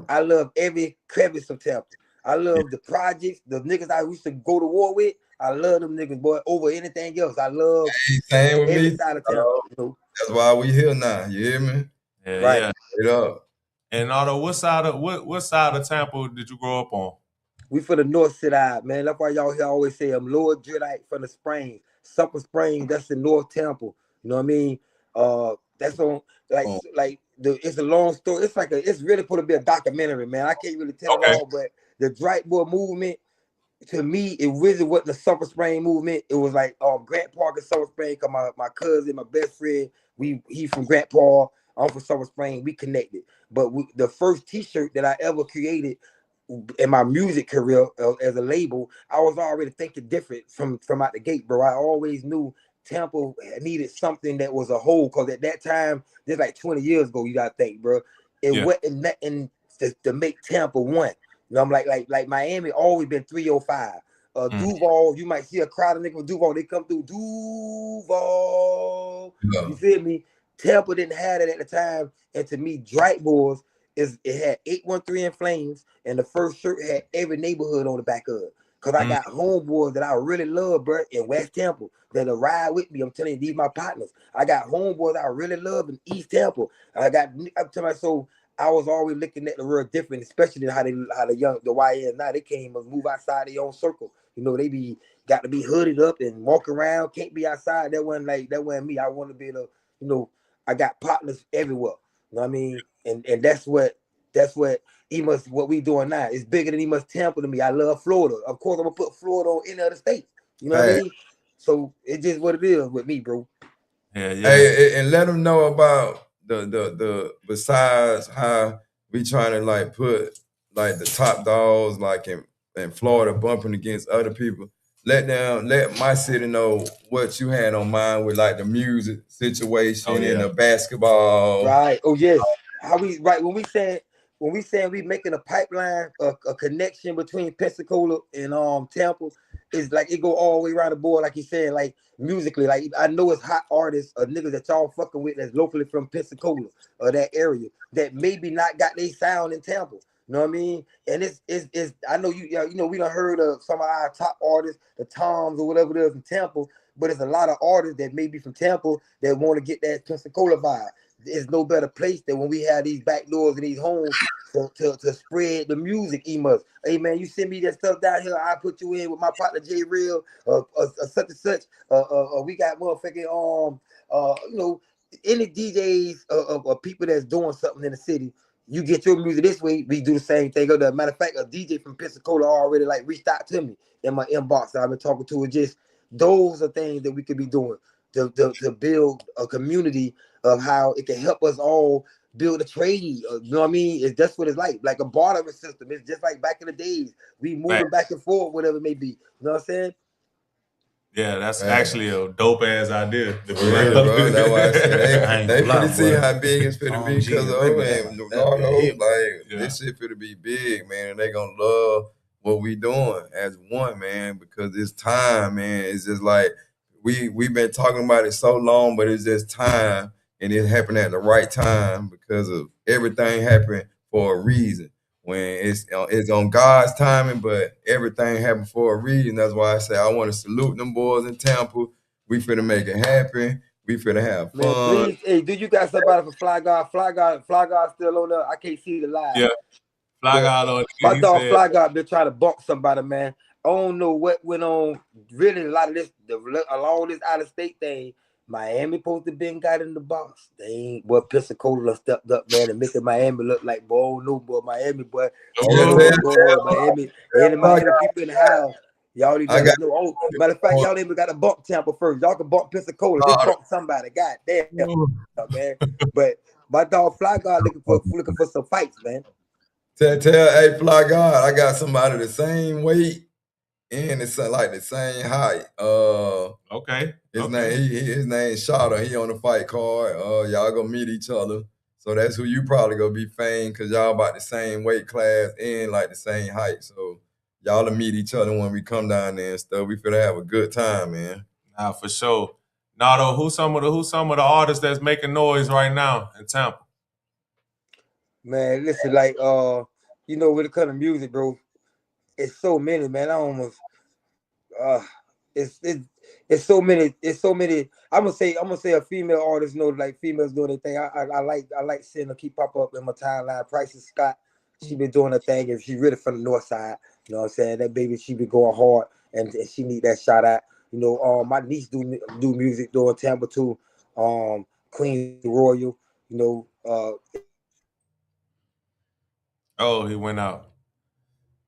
I love every crevice of Tampa. I love the projects, the niggas I used to go to war with. I love them niggas, boy, over anything else. I love every side of Tampa. You know? That's why we here now. You hear me? Yeah, right. Straight up. And Otto, what side of Tampa did you grow up on? We for the north side, man. That's why y'all hear always say I'm Lower Dreadite from the Springs. Supper Springs, that's in North Tampa. You know what I mean? That's on it's a long story. It's like it's really supposed to be a documentary, man. I can't really tell it all, but the Drake Boy movement, to me, it really wasn't the Summer Spring movement. It was like Grant Park and Summer Spring. Cause my cousin, my best friend, he from Grant Park. I'm from Summer Spring. We connected. But the first T-shirt that I ever created in my music career as a label, I was already thinking different from out the gate, bro. I always knew Tampa needed something that was a whole, because at that time, this like 20 years ago, you gotta think, bro. It wasn't nothing to make Tampa one. You know, I'm like Miami always been 305. Duval, you might see a crowd of niggas from Duval. They come through Duval. You feel me? Tampa didn't have it at the time, and to me, Drake Boys it had 813 in flames, and the first shirt had every neighborhood on the back of it. Cause I got homeboys that I really love, bro, in West Tampa that'll ride with me. I'm telling you, these my partners. I got homeboys I really love in East Tampa. I'm telling you, so I was always looking at the world different, especially how the YNs now, they can't even move outside their own circle. You know, they got to be hooded up and walk around, can't be outside. That wasn't me. I want to be able to, you know, I got partners everywhere. You know what I mean? And that's what what we doing now. It's bigger than he must Tampa to me. I love Florida. Of course, I'm gonna put Florida on any other state. You know what I mean? So it's just what it is with me, bro. Yeah. Hey, and let them know about the besides how we trying to like put like the top dogs like in Florida bumping against other people. Let my city know what you had on mind with like the music situation and the basketball. Right. Oh yes. How we when we saying we making a pipeline, a connection between Pcola and Tampa. it's like it go all the way around the board, like you said, like musically. Like I know it's hot artists or niggas that y'all fucking with that's locally from Pensacola or that area that maybe not got their sound in Tampa. You know what I mean? And it's I know you know we done heard of some of our top artists, the Toms or whatever it is from Tampa, but it's a lot of artists that may be from Tampa that want to get that Pensacola vibe. There's no better place than when we have these back doors in these homes to spread the music, Emas. Hey man, you send me that stuff down here, I put you in with my partner J Real, such and such. We got motherfucking you know, any DJs or people that's doing something in the city. You get your music this way, we do the same thing. As a matter of fact, a DJ from Pensacola already like reached out to me in my inbox that I've been talking to. It just those are things that we could be doing to build a community of how it can help us all build a trade. You know what I mean? That's what it's like a bartering system. It's just like back in the days. We moving back and forth, whatever it may be. You know what I'm saying? Yeah, that's actually a dope ass idea. Yeah, bro. That's why I said they finna see how big it's finna be because this shit finna be big, man. And they gonna love what we doing as one, man, because it's time, man. It's just like we've been talking about it so long, but it's just time, and it happened at the right time because of everything happened for a reason. When it's on God's timing, but everything happened for a reason. That's why I say I want to salute them boys in Tampa. We finna make it happen. We finna have fun. Man, please, hey, do you got somebody for Fly God? Fly God still on there. I can't see the live. Yeah, Fly God on. My dog Fly God been trying to bump somebody, man. I don't know what went on. Really, a lot of this, along this out of state thing. Miami supposed to been got in the box. They ain't Pensacola stepped up, man, and making Miami look like Miami, boy. Miami, any Miami people in the house. Y'all need to know. Oh, matter of fact, y'all even got to bump Tampa first. Y'all can bump Pensacola. Just bump somebody. God damn, man. But my dog Fly God looking for some fights, man. Tell, hey Fly God, I got somebody the same weight and it's like the same height. Okay. His name Shotta. He on the fight card. Y'all gonna meet each other. So that's who you probably gonna be fame because y'all about the same weight class and like the same height. So y'all will meet each other when we come down there and stuff. We finna have a good time, man. Nah, for sure. Nardo, who's some of the artists that's making noise right now in Tampa? Man, listen, like you know, when it comes to music, bro, it's so many, man. I almost it's so many. I'm gonna say a female artist know like females doing their thing. I like seeing her keep pop up in my timeline. Prices Scott, she been doing her thing and she really from the north side. You know what I'm saying? That baby, she be going hard and she need that shout out. You know, my niece do music doing Tampa too. Queen Royal, you know, oh, he went out.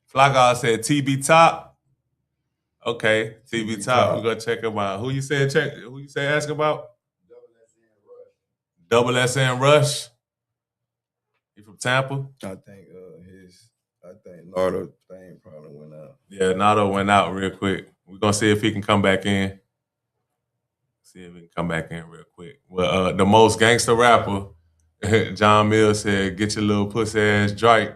Fly God said TB Top. Okay, TB Top. We're gonna check him out. Who you say ask about? Double SN Rush. He from Tampa? I think Nardo thing probably went out. Yeah, Nardo went out real quick. We're gonna see if he can come back in. Real quick. Well, the most gangster rapper, John Mills said, "Get your little pussy ass Drake."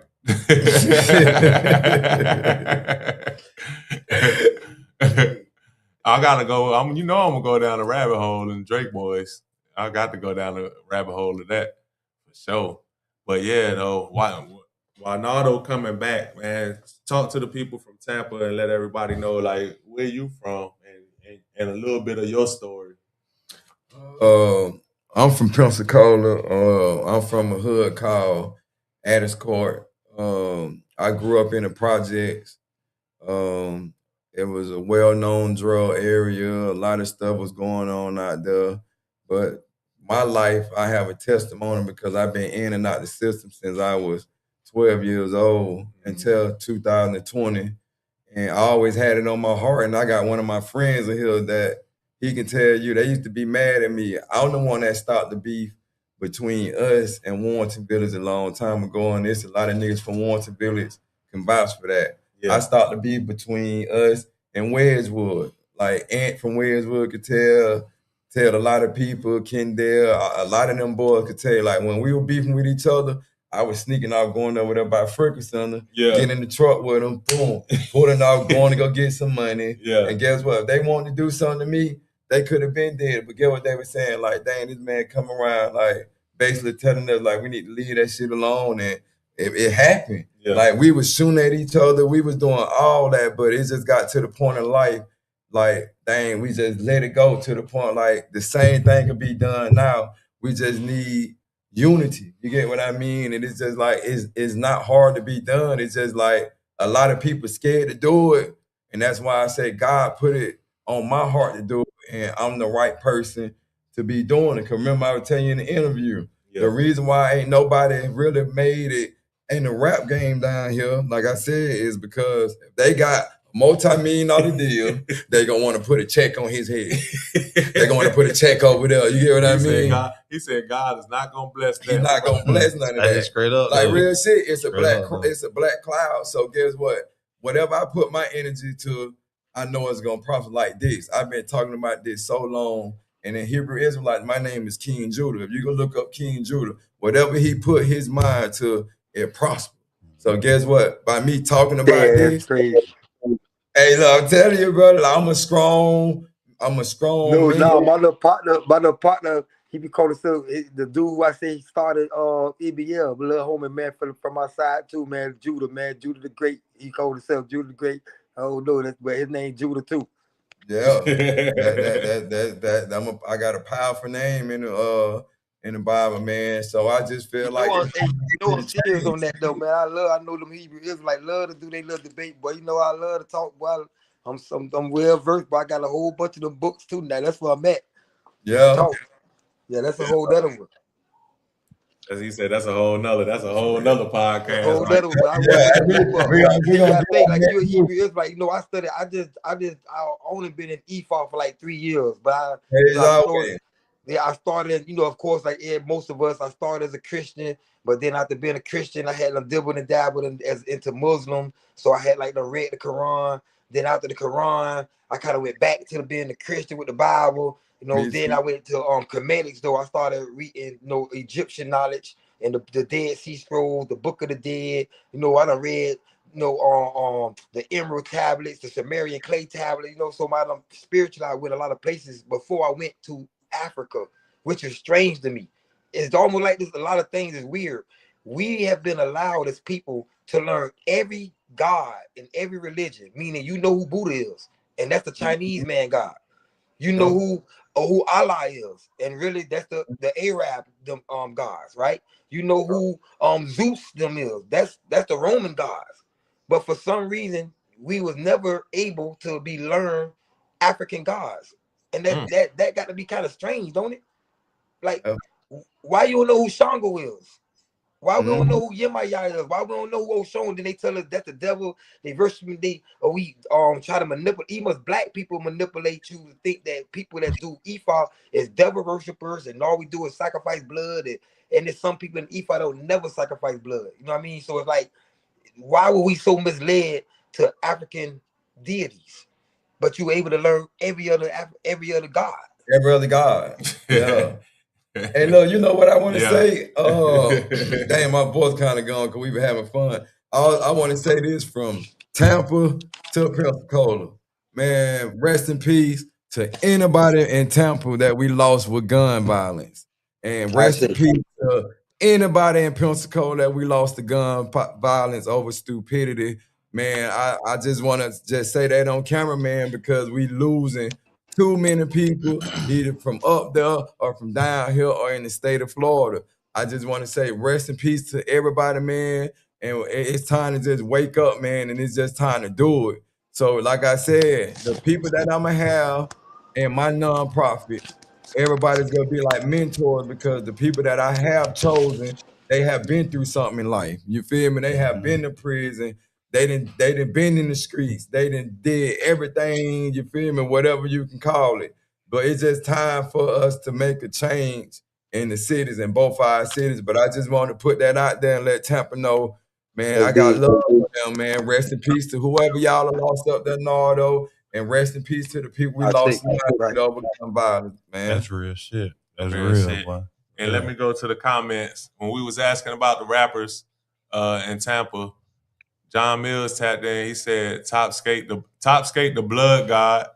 I gotta go. I'm gonna go down the rabbit hole in Drake boys. I got to go down the rabbit hole of that for sure. But yeah, though, while Nardo coming back, man, talk to the people from Tampa and let everybody know like where you from and a little bit of your story. I'm from Pensacola. I'm from a hood called Addis Court. I grew up in the projects. It was a well-known drug area. A lot of stuff was going on out there. But my life, I have a testimony because I've been in and out the system since I was 12 years old until 2020. And I always had it on my heart. And I got one of my friends in here that he can tell you they used to be mad at me. I'm the one that stopped the beef between us and Warrenton Village a long time ago. And there's a lot of niggas from Warrenton Village can vouch for that. Yeah. I stopped the beef between us and Wedgewood. Like Ant from Wedgewood could tell a lot of people, Kendall, a lot of them boys could tell, like when we were beefing with each other, I was sneaking out, going over there by Frickle Center, getting in the truck with them, boom, pulling out, going to go get some money. And guess what? If they wanted to do something to me, they could have been dead. But get what they were saying, like, dang, this man come around, like, basically telling us, like, we need to leave that shit alone. And it happened. Like, we was shooting at each other. We was doing all that, but it just got to the point in life, like, dang, we just let it go to the point, like, the same thing could be done now. We just need unity. You get what I mean? And it's just like, it's not hard to be done. It's just like a lot of people scared to do it. And that's why I say God put it on my heart to do it. And I'm the right person to be doing it. Because remember, I was telling you in the interview, the reason why ain't nobody really made it in the rap game down here, like I said, is because they got multi-million-dollar deal, they gonna want to put a check on his head. They gonna want to put a check over there. You hear what I mean? He said God is not gonna bless that. He's not gonna bless none of that. Straight up, like real shit. It's a black cloud. So guess what? Whatever I put my energy to, I know it's gonna profit like this. I've been talking about this so long. And in Hebrew Israelite, my name is King Judah. If you go look up King Judah, whatever he put his mind to, it prospered. So guess what? By me talking about this, crazy. Hey, look, I'm telling you, brother, I'm a strong No, my little partner, he be calling himself the dude I say he started EBL, little homie man from my side too, man. Judah the Great. He called himself Judah the Great. Oh no, that's but his name Judah too. Yeah. I got a powerful name in the Bible, man. So I just feel like I'm serious on that though, man. I know them Hebrew Israelites love to do they little debate, but I love to talk. Boy, I'm well versed, but I got a whole bunch of them books too. Now that's where I'm at. Yeah. Yeah, that's a whole other one. As he said, that's a whole nother podcast. A whole other one. But I think like you're a Hebrew Israelite. I studied. I only been in EFA for like 3 years, but I started, of course, like most of us, I started as a Christian, but then after being a Christian, I had them dibbled and dabbled into Muslim. So I had like read the Quran. Then after the Quran, I kind of went back to being a Christian with the Bible. Then I went to Comedics, though. I started reading, Egyptian knowledge and the Dead Sea Scrolls, the Book of the Dead. I done read, the Emerald tablets, the Sumerian clay tablet. So my spiritual, I went a lot of places before I went to Africa, which is strange to me. It's almost like this. A lot of things is weird. We have been allowed as people to learn every god in every religion, meaning who Buddha is, and that's the Chinese man God. Who Allah is, and really that's the Arab gods, right? Who Zeus them is. That's the Roman gods. But for some reason, we was never able to learn African gods. And that got to be kind of strange, don't it? Like, why you don't know who Shango is? Why we don't know who Yemayah is? Why we don't know who Oshun? Then they tell us that's the devil. They worship him. We try to manipulate. Even as black people manipulate you to think that people that do Ifa is devil worshippers, and all we do is sacrifice blood. And there's some people in Ifa don't never sacrifice blood. You know what I mean? So it's like, why were we so misled to African deities? But you were able to learn every other god. Every other god. Yeah. Hey, look, you know what I want to say? Damn, my voice kind of gone because we been having fun. I want to say this from Tampa to Pcola. Man, rest in peace to anybody in Tampa that we lost with gun violence. And rest in peace to anybody in Pensacola that we lost to gun violence over stupidity. Man, I just want to just say that on camera, man, because we losing too many people, either from up there or from down here or in the state of Florida. I just want to say rest in peace to everybody, man. And it's time to just wake up, man, and it's just time to do it. So, like I said, the people that I'm going to have in my nonprofit, everybody's going to be like mentors because the people that I have chosen, they have been through something in life. You feel me? They have been to prison. They done been in the streets. They done did everything, you feel me, whatever you can call it. But it's just time for us to make a change in the cities, in both our cities. But I just want to put that out there and let Tampa know, man, I got love for them, man. Rest in peace to whoever y'all have lost up there, Nardo. And rest in peace to the people we lost over gun violence, man. That's real shit. That's real, boy. And let me go to the comments. When we was asking about the rappers in Tampa, John Mills tapped in. He said, "Top skate the blood god,"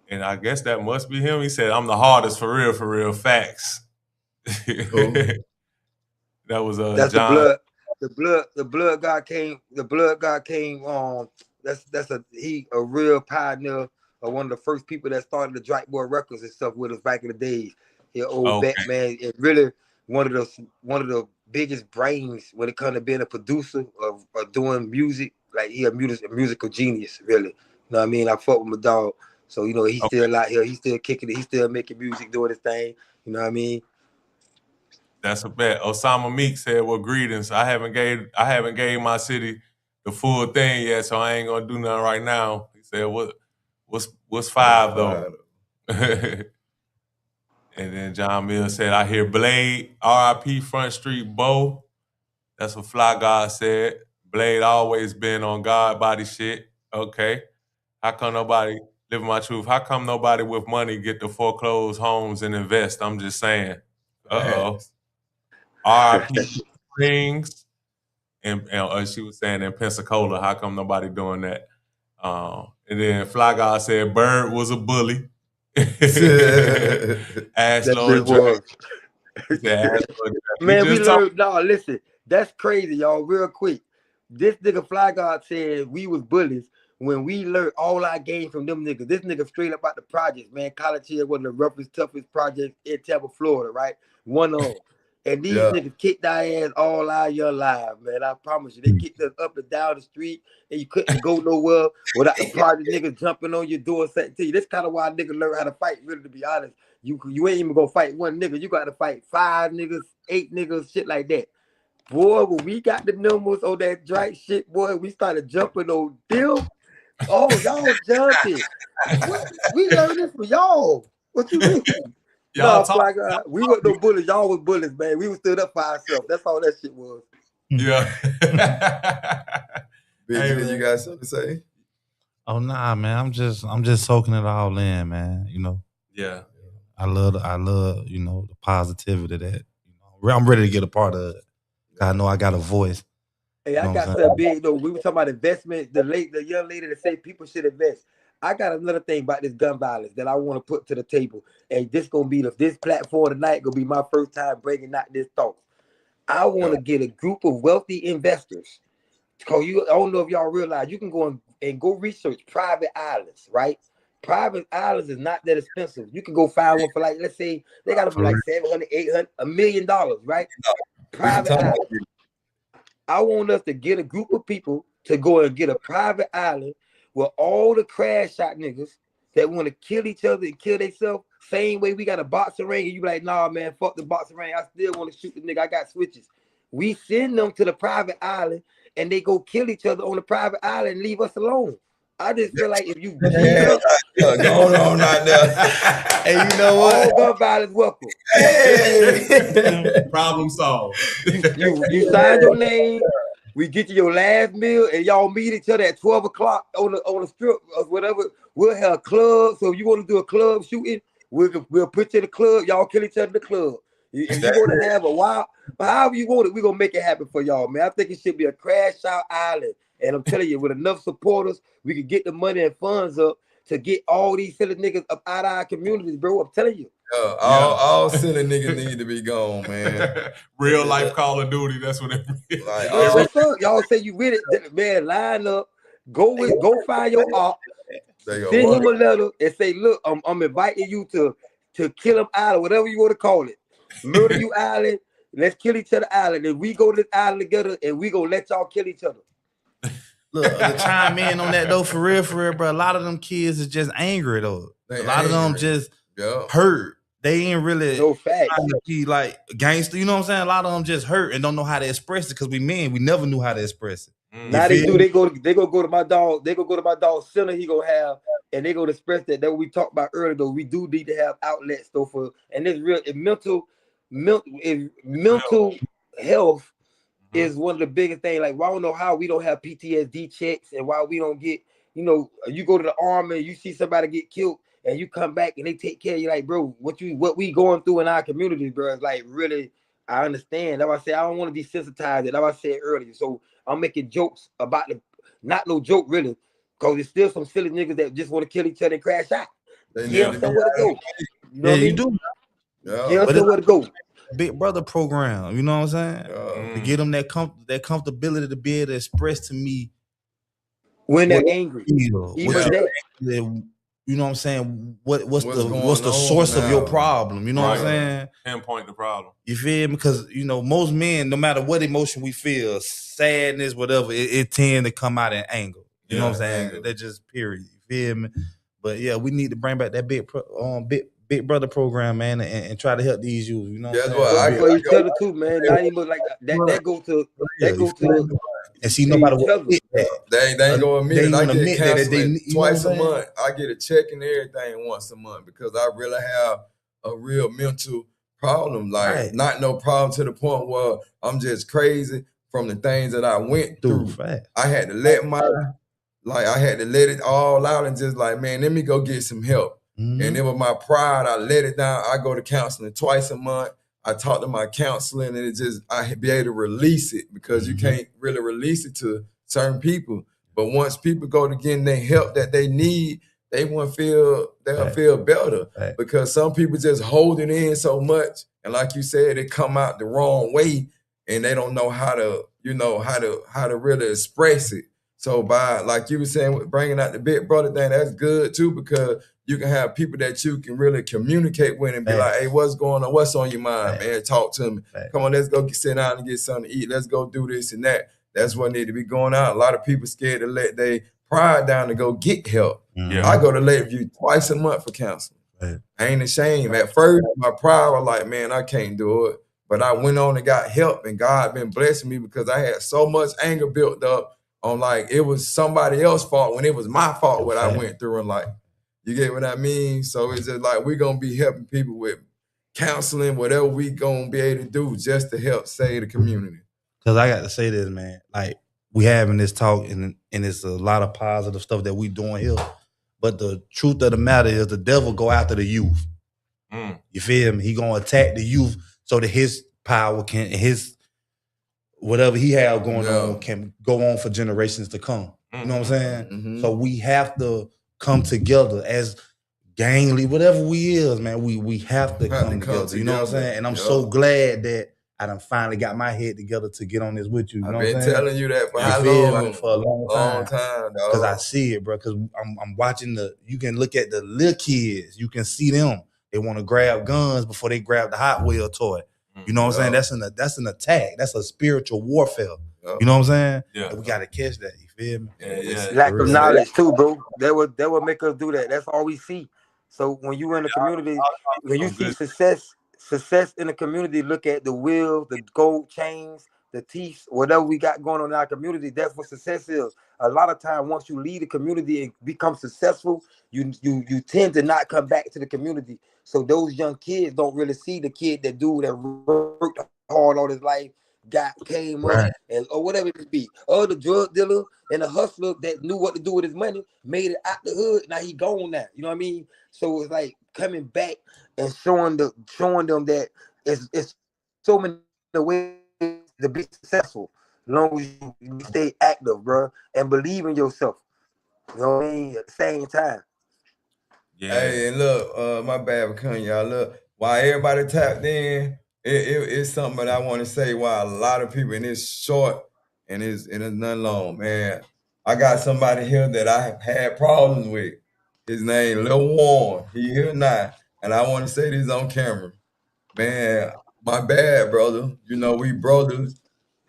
and I guess that must be him. He said, "I'm the hardest for real, facts." Cool. That was that's John. The blood god came. The blood god came. That's a real pioneer. One of the first people that started the Drake Boy Records and stuff with us back in the days. He old Batman, and really one of the biggest brains when it comes to being a producer of doing music. Like he a musical genius, really. You know what I mean? I fuck with my dog, so you know he's still out here. He's still kicking it. He's still making music, doing his thing. You know what I mean? That's a bet. Osama Meek said, "Well, greetings. I haven't gave my city the full thing yet, so I ain't gonna do nothing right now." He said, "What's five though?" And then John Mills said, "I hear Blade, R.I.P. Front Street Bo." That's what Fly God said. Blade always been on God body shit. Okay. How come nobody living my truth? How come nobody with money get to foreclose homes and invest? I'm just saying. Uh-oh. R.I.P. Springs. And she was saying in Pensacola, how come nobody doing that? And then Fly God said Bird was a bully. Ask Lord Drake. Man, we learned. No, listen, that's crazy, y'all. Real quick, this nigga Fly God said we was bullies when we learned all our game from them niggas. This nigga straight up out the projects, man. College here, one of the roughest, toughest projects in Tampa, Florida, right? One on. And these niggas kicked our ass all our young lives, man. I promise you. They kicked us up and down the street, and you couldn't go nowhere without the project niggas jumping on you, doing something to you. That's kind of why niggas learn how to fight, really, to be honest. You ain't even gonna fight one nigga. You got to fight 5 niggas, 8 niggas, shit like that. Boy, when we got the numbers on that Drake shit, boy, we started jumping on them. Oh, y'all jumping. What? We learned this from y'all. What you mean? Y'all like, we weren't no bullies. Y'all was bullies, man. We was stood up for ourselves. That's all that shit was. Yeah. BG, you got something to say? Oh nah, man. I'm just soaking it all in, man. You know. Yeah. I love, you know, the positivity that, you know, I'm ready to get a part of it. I know I got a voice. Hey, I got something big though. We were talking about investment. The young lady that said people should invest. I got another thing about this gun violence that I want to put to the table. And this gonna be this platform tonight gonna be my first time bringing out this thought. I want to get a group of wealthy investors. Cause I don't know if y'all realize you can go and go research private islands, right? Private islands is not that expensive. You can go find one for like, let's say they got it for like $700, $800, $1 million, right? Private island. I want us to get a group of people to go and get a private island where all the crash shot niggas that want to kill each other and kill themselves, same way we got a boxing ring, and you be like, nah, man, fuck the boxing ring. I still want to shoot the nigga. I got switches. We send them to the private island, and they go kill each other on the private island and leave us alone. I just feel like if you going on out there, hey, you know what? All gun violence welcome. Hey. Problem solved. You sign your name. We get you your last meal, and y'all meet each other at 12 o'clock on the strip or whatever. We'll have a club. So if you want to do a club shooting, we'll put you in the club. Y'all kill each other in the club. If you want to have a wild, however you want it, we're gonna make it happen for y'all, man. I think it should be a crash out island. And I'm telling you, with enough supporters, we can get the money and funds up to get all these silly niggas up out of our communities, bro. I'm telling you. All silly niggas need to be gone, man. Real life Call of Duty. That's what it is. Like, what's up? Y'all say you with it, man. Line up. Go find your op. Send him a letter and say, look, I'm inviting you to kill him island, whatever you want to call it. Murder you island. Let's kill each other island. And we go to this island together, and we gonna let y'all kill each other. Look, to chime in on that though, for real, bro. A lot of them kids is just angry though. A lot of them just hurt. They ain't really trying to be like gangster. You know what I'm saying? A lot of them just hurt and don't know how to express it because we never knew how to express it. Now they do. They go to my dog. They go to my dog center. He gonna have, and they go to express that. That what we talked about earlier. Though we do need to have outlets though for, and it's real. Mental health is one of the biggest things. Like, well, I don't know how we don't have PTSD checks and why we don't get, you know, you go to the army and you see somebody get killed and you come back and they take care of you, like, bro, what we going through in our communities, bro, is like really. I understand. That's why I say I don't want to desensitize it. That's what I said earlier. So I'm making jokes about not no joke really, because there's still some silly niggas that just want to kill each other and crash out. Yeah, somewhere to go. You know what I mean? You do. Yeah, somewhere to go. Big brother program, you know what I'm saying? To get them that comfortability to be able to express to me when they're angry. You know what I'm saying? What's the source of your problem? You know what I'm saying? Pinpoint the problem. You feel me? Because most men, no matter what emotion we feel, sadness, whatever, it tend to come out in anger. You know what I'm saying? That just period. You feel me? But yeah, we need to bring back that big brother program, man, and try to help these youth. You know what I'm saying? For each other too, man. Not even like that go to and see nobody will admit that. They ain't gonna admit it. I get counseling twice a month. I get a check and everything once a month because I really have a real mental problem. Like not no problem to the point where I'm just crazy from the things that I went through. I had to let I had to let it all out and just like, man, let me go get some help. And it was my pride. I let it down. I go to counseling twice a month. I talk to my counselor and I be able to release it because you can't really release it to certain people. But once people go to getting the help that they need, they'll feel better because some people just hold it in so much. And like you said, it come out the wrong way and they don't know how to really express it. So by, like you were saying, bringing out the big brother thing, that's good too, because you can have people that you can really communicate with and be like, hey, what's going on? What's on your mind, man? Talk to me. Come on, let's go sit down and get something to eat. Let's go do this and that. That's what need to be going on. A lot of people scared to let their pride down to go get help. I go to Lakeview twice a month for counseling. I ain't ashamed. At first, my pride was like, man, I can't do it. But I went on and got help, and God been blessing me because I had so much anger built up on like it was somebody else's fault when it was my fault what I went through in life. You get what I mean? So it's just like we're gonna be helping people with counseling, whatever we gonna be able to do just to help save the community. Because I got to say this, man. Like we having this talk and it's a lot of positive stuff that we doing here. But the truth of the matter is the devil go after the youth. You feel me? He gonna attack the youth so that his power his whatever he have going on can go on for generations to come. You know what I'm saying? So we have to come together as gangly, whatever we is, man. We have to come together. You know what I'm saying? And I'm so glad that I done finally got my head together to get on this with you. You know I've been telling you that for how long? For a long time, because I see it, bro. Because I'm watching you can look at the little kids. You can see them. They want to grab guns before they grab the Hot Wheel toy. You know what I'm saying? That's an attack. That's a spiritual warfare. You know what I'm saying? Yeah. And we got to catch that. You feel me? Lack of knowledge too, bro. That would make us do that. That's all we see. So when you in the community, when you see success in the community, look at the wheels, the gold chains, the teeth, whatever we got going on in our community. That's what success is. A lot of time, once you leave the community and become successful, you tend to not come back to the community. So those young kids don't really see the kid that worked hard all his life, came up, and or whatever it be. Or the drug dealer and the hustler that knew what to do with his money, made it out the hood. Now he gone now. You know what I mean? So it's like coming back and showing them that it's so many ways to be successful, as long as you stay active, bro, and believe in yourself. You know what I mean? At the same time. Yeah. Hey, and look, my bad for cutting y'all. Look, while everybody tapped in, it's something that I want to say. While a lot of people, and it's short and it's nothing long, man. I got somebody here that I have had problems with. His name Lil Warren. He here now, and I want to say this on camera. Man, my bad, brother. You know, we brothers.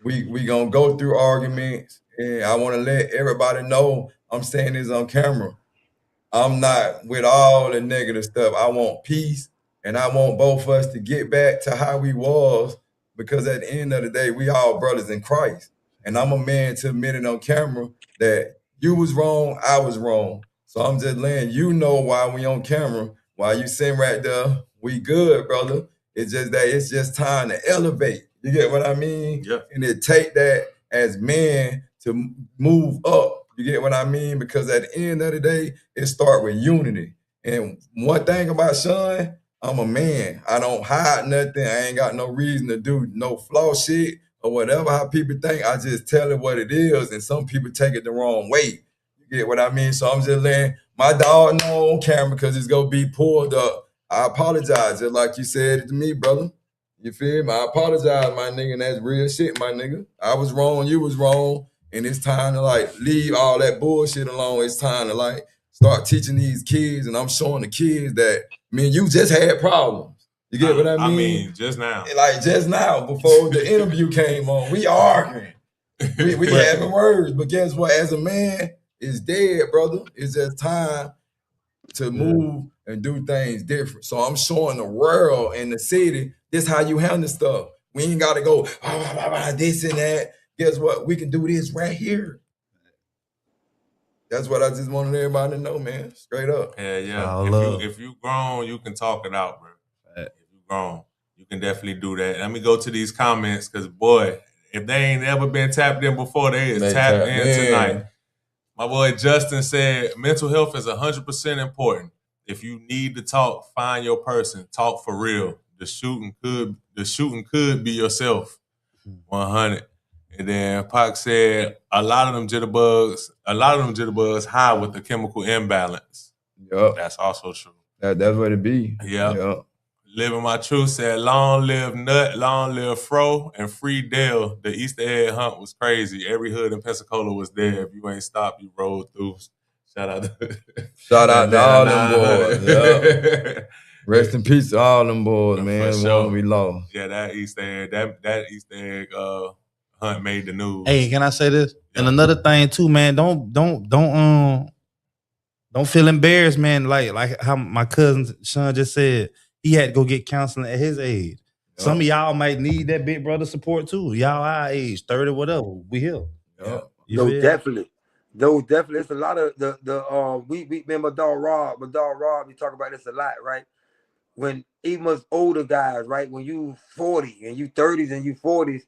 We gonna go through arguments, and I want to let everybody know I'm saying this on camera. I'm not with all the negative stuff. I want peace, and I want both of us to get back to how we was, because at the end of the day, we all brothers in Christ. And I'm a man to admit it on camera that you was wrong, I was wrong. So I'm just letting you know while we on camera, while you sitting right there, we good, brother. It's just that it's just time to elevate. You get what I mean? Yeah. And it take that as men to move up. You get what I mean? Because at the end of the day, it start with unity. And one thing about Shun, I'm a man. I don't hide nothing. I ain't got no reason to do no flaw shit or whatever how people think. I just tell it what it is, and some people take it the wrong way. You get what I mean? So I'm just letting my dog know on camera because it's gonna be pulled up. I apologize, just like you said it to me, brother. You feel me? I apologize, my nigga, and that's real shit, my nigga. I was wrong, you was wrong, and it's time to like leave all that bullshit alone. It's time to like start teaching these kids, and I'm showing the kids that, you just had problems. You get what I mean? I mean, just now. Like just now, before the interview came on, we arguing. We having words, but guess what? As a man, it's dead, brother. It's just time to move and do things different. So I'm showing the world and the city, this how you handle stuff. We ain't got to go, this and that. Guess what? We can do this right here. That's what I just wanted everybody to know, man. Straight up. Yeah. If you grown, you can talk it out, bro. If you grown, you can definitely do that. Let me go to these comments, because boy, if they ain't ever been tapped in before, they is tapped in tonight. My boy Justin said, mental health is 100% important. If you need to talk, find your person. Talk for real. The shooting could be yourself. 100. And then Pac said, a lot of them jitterbugs high with the chemical imbalance. Yep. That's also true. That's what it be. Yep. Living My Truth said, long live Nut, long live Fro, and free Dale. The Easter egg hunt was crazy. Every hood in Pensacola was there. If you ain't stopped, you rolled through. Shout out to all them boys. Yep. Rest in peace to all them boys, man. The one we lost. Yeah, that Easter egg, that Easter egg hunt made the news. Hey, can I say this? Yeah. And another thing too, man, don't feel embarrassed, man. Like how my cousin Shun just said, he had to go get counseling at his age. Yep. Some of y'all might need that big brother support too. Y'all our age, 30, whatever. We here. Yep. No, definitely. No, definitely. It's a lot of we remember Rob, we talk about this a lot, right? When even us older guys, right? When you 40 and you 30s and you 40s,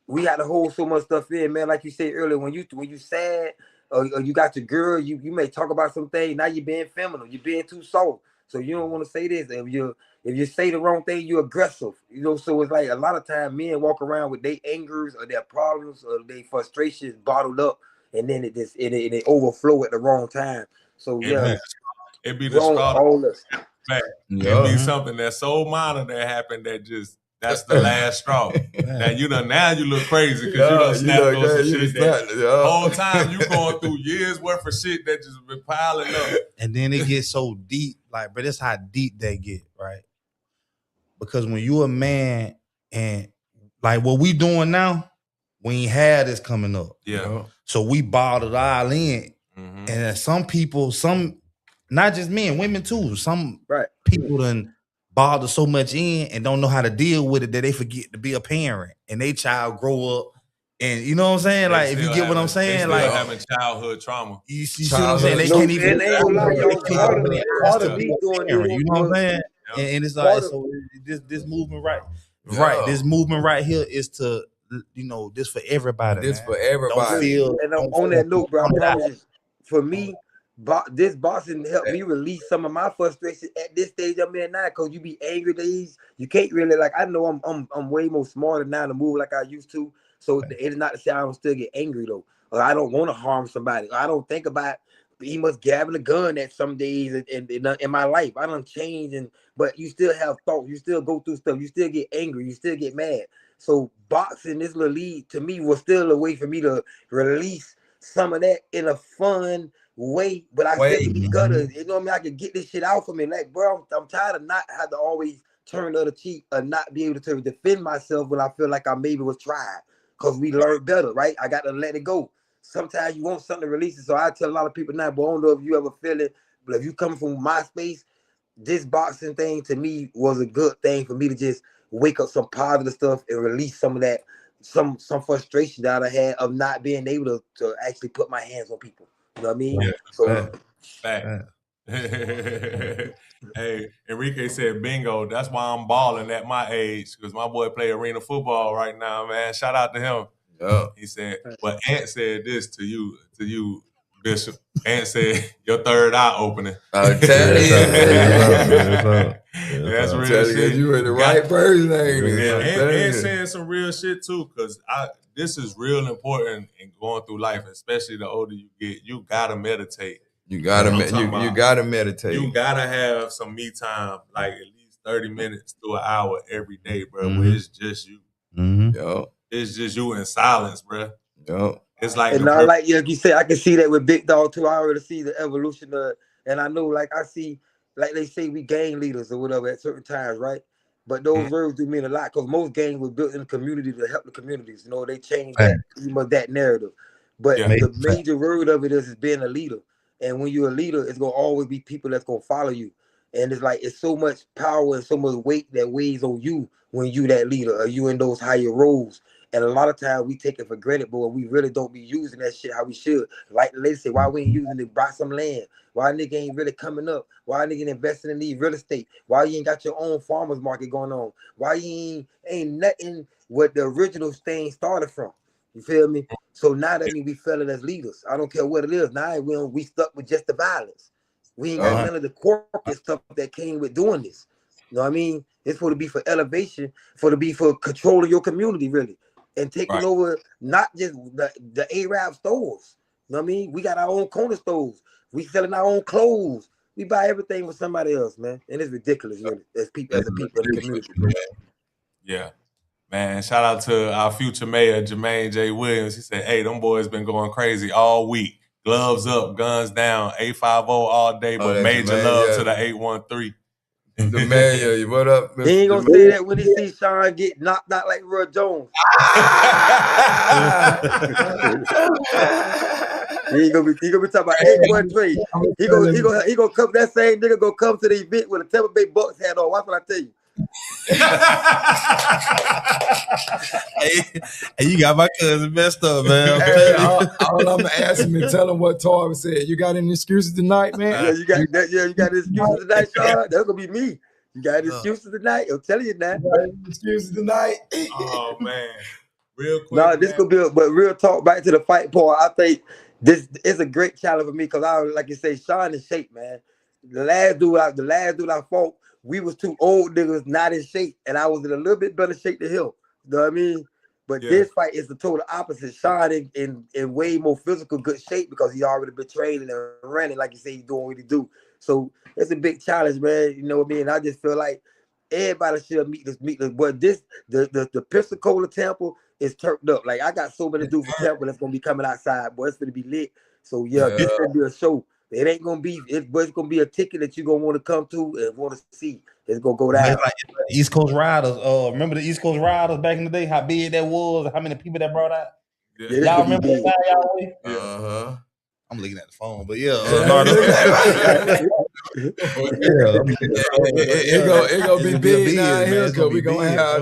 we had to hold so much stuff in, man. Like you said earlier, when you sad or you got your girl, you may talk about some things. Now you're being feminine, you're being too soft. So you don't want to say this. If you say the wrong thing, you're aggressive. So it's like a lot of times men walk around with their angers or their problems or their frustrations bottled up, and then it overflow at the wrong time. So it be the all us. It be something that's so minor that happened that's the last straw. Now you look crazy because you done snapped on some shit. The whole time you going through years worth of shit that just been piling up. And then it gets so deep, like, but that's how deep they get, right? Because when you a man and like what we doing now, we ain't had this coming up. Yeah. So we bottled all in. Mm-hmm. And some people, not just men, women too. Some people done bother so much in and don't know how to deal with it that they forget to be a parent and they child grow up. And you know what I'm saying? Like, if you get what I'm saying, like having childhood trauma. You see what I'm saying? They can't even. You know what I'm saying? And it's like, so this movement this movement right here is to, this for everybody. This for everybody. Don't feel. And on that note, bro, I promise you, for me, this boxing helped me release some of my frustration at this stage I'm in now. Cause you be angry days, you can't really I know I'm way more smarter now to move like I used to. So it's not to say I don't still get angry though, or I don't want to harm somebody. Or I don't think about he must grabbing a gun at some days in my life. I done changed, but you still have thoughts. You still go through stuff. You still get angry. You still get mad. So boxing, this little league, to me was still a way for me to release some of that in a fun way, but I still be gutter. You know what I mean? I can get this shit out for me. Like, bro, I'm tired of not have to always turn the other cheek or not be able to defend myself when I feel like I maybe was tried. Because we learned better, right? I got to let it go. Sometimes you want something to release it. So I tell a lot of people now, but I don't know if you ever feel it, but if you come from my space, this boxing thing to me was a good thing for me to just wake up some positive stuff and release some of that, some frustration that I had of not being able to actually put my hands on people. You know what I mean? Yeah. So, hey, Enrique said, bingo. That's why I'm balling at my age, because my boy play arena football right now, man. Shout out to him. Yeah. He said, but Ant said this to you, Bishop. And said your third eye opening. I'll tell you. That's real shit. You were the right person, ain't it? And saying some real shit too, because this is real important in going through life, especially the older you get. You gotta meditate. You gotta meditate. You gotta have some me time, like at least 30 minutes to an hour every day, bro. Where it's just you. It's just you in silence, bro. It's like, and now, like you said, I can see that with Big Dog too. I already see the evolution of, and I know, like I see, like they say, we gang leaders or whatever at certain times, right? But those words do mean a lot because most gangs were built in the community to help the communities. You know, they changed that narrative. But the major word of it is being a leader. And when you're a leader, it's gonna always be people that's gonna follow you. And it's like it's so much power and so much weight that weighs on you when you that leader or you in those higher roles. And a lot of times we take it for granted, but we really don't be using that shit how we should. Like the lady say, why we ain't using it to buy some land? Why nigga ain't really coming up? Why nigga investing in these real estate? Why you ain't got your own farmers market going on? Why you ain't nothing what the original thing started from? You feel me? So now that means we feel it as leaders. I don't care what it is. Now we stuck with just the violence. We ain't got none of the corporate stuff that came with doing this. You know what I mean? It's for to be for elevation, for controlling your community, really. And taking over not just the Arab stores. You know what I mean? We got our own corner stores. We selling our own clothes. We buy everything for somebody else, man. And it's ridiculous, really, as people in the community. Yeah. Man, shout out to our future mayor, Jermaine J. Williams. He said, hey, them boys been going crazy all week. Gloves up, guns down, 850 all day, but major love to the 813. The mayor, what up, Mr. He ain't gonna say that when he see Shun get knocked out like Roy Jones. he gonna be talking about 813. He gonna come, that same nigga gonna come to the event with a Tampa Bay Bucks hat on. Watch what I tell you. Hey, you got my cousin messed up, man. All I'm gonna ask him and tell him what Torv said. You got any excuses tonight, man? Yeah, you got excuses tonight, Shun. That's gonna be me. You got excuses tonight? I'm telling you that. Excuses tonight. Oh man, real quick. No, this could be, but real talk. Back to the fight part. I think this is a great challenge for me because like you say, Shun in shape, man. The last dude I fought, we was two old niggas not in shape, and I was in a little bit better shape than him. You know what I mean? But this fight is the total opposite. Shun in way more physical good shape because he already been training and running, like you say, he's doing what he do. So it's a big challenge, man. You know what I mean? I just feel like everybody should meet this. But the Pcola Tampa is turned up. Like I got so many dudes for Tampa that's gonna be coming outside, boy. It's gonna be lit. So this gonna be a show. It ain't gonna be. It's gonna be a ticket that you're gonna want to come to and want to see. It's gonna go down. Like East Coast Riders. Remember the East Coast Riders back in the day? How big that was? How many people that brought out? Y'all remember that? Y'all? I'm looking at the phone, but it gonna be big down here because we gonna have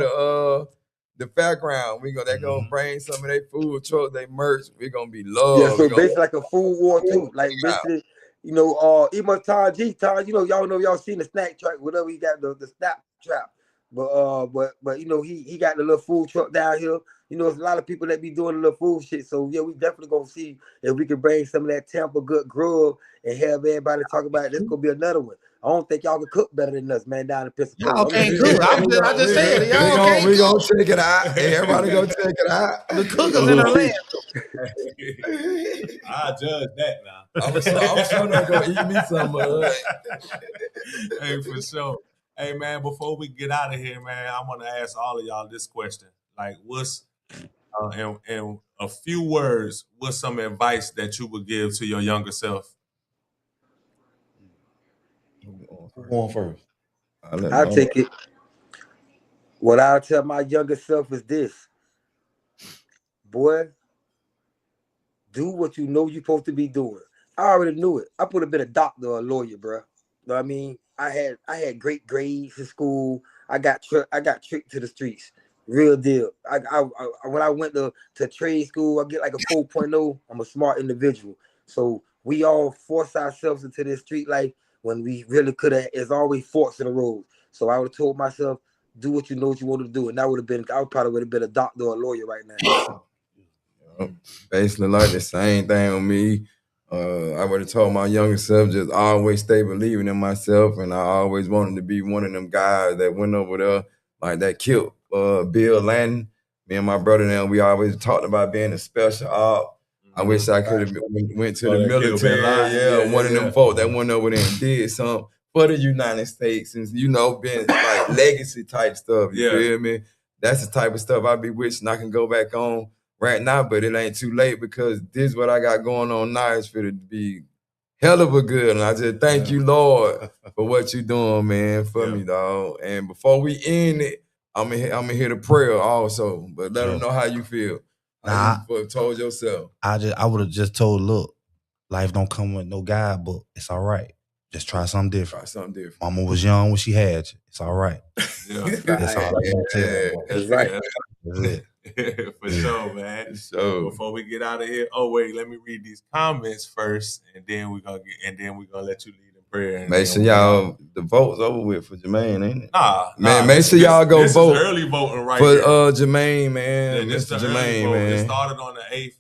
the background. They're gonna bring some of their food trucks, they merch. We're gonna be loved. Yeah, so basically like a food war too. Like basically, you know, even Todd, you know, y'all seen the snack truck, whatever he got the snap trap. But you know, he got the little food truck down here. You know, there's a lot of people that be doing the little food shit. So yeah, we definitely gonna see if we can bring some of that Tampa good grub and have everybody talk about it. This gonna be another one. I don't think y'all can cook better than us, man, down in Pensacola. Y'all can't cook. I just said it. Y'all can't we gonna check it out. Everybody gonna check it out. The cookers in our land. I judge that now. I'm sure not gonna eat me some of it. Hey, for sure. Hey, man, before we get out of here, man, I want to ask all of y'all this question. Like, what's, in a few words, what's some advice that you would give to your younger self? Who's going first? I'll take it. What I'll tell my younger self is this. Boy, do what you know you're supposed to be doing. I already knew it. I would have been a doctor or a lawyer, bro. You know what I mean? I had great grades in school. I got tricked to the streets. Real deal. When I went to trade school, I get like a 4.0. I'm a smart individual. So we all force ourselves into this street life when we really could have. There's always forks in the road. So I would have told myself, do what you know what you want to do. And I probably would have been a doctor or a lawyer right now. Basically like the same thing with me. I would have told my younger self just always stay believing in myself, and I always wanted to be one of them guys that went over there like that killed Bill Landon. Me and my brother now, we always talked about being a special op. I wish I could have went to the military. One of them folks that went over there and did something for the United States, and been like legacy type stuff. You feel me? That's the type of stuff I be wishing I can go back on right now, but it ain't too late because this what I got going on now is for it to be hell of a good. And I just thank you, Lord, for what you doing, man, for me, dog. And before we end it, I'm gonna hear the prayer also, but let them know how you feel. How you told yourself. I would have just told, look, life don't come with no guidebook. It's all right. Just try something different. Mama was young when she had you. It's all right. That's all I can tell. That's right. That's it. For sure, man. So before we get out of here, wait, let me read these comments first, and then we're gonna let you lead in prayer. Make sure y'all the vote's over with for Jermaine, ain't it? Man, make sure y'all go vote. This is early voting right for here. Jermaine, man. Yeah, Mr. Jermaine, man. It started on the 8th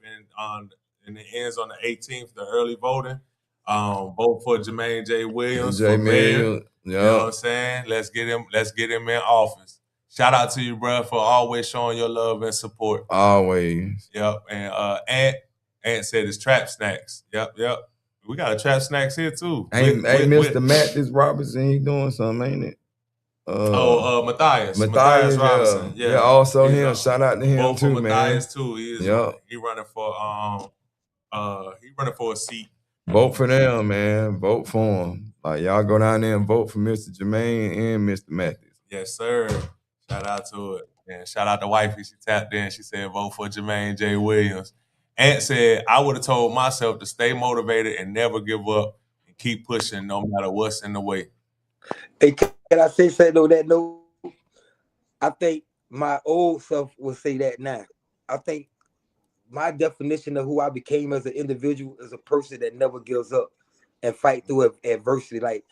and it ends on the 18th. The early voting. Vote for Jermaine J. Williams for mayor. You know what I'm saying? Let's get him in office. Shout out to you, bro, for always showing your love and support. Always. Yep. And Ant said it's trap snacks. Yep. We got a trap snacks here too. Hey, Mr. Matt, this Robinson, he doing something, ain't it? Matthias. Matthias Robinson. Yeah, also him. Shout out to him too, man. Matthias too. He running for a seat. Vote for them, man. Vote for him. Like y'all go down there and vote for Mr. Jermaine and Mr. Matthews. Yes, sir. Shout out to it. And shout out to wifey. She tapped in. She said, vote for Jermaine J. Williams. Ant said, I would have told myself to stay motivated and never give up and keep pushing no matter what's in the way. Hey, can I say something on that note? I think my old self would say that now. I think my definition of who I became as an individual is a person that never gives up and fight through adversity. Like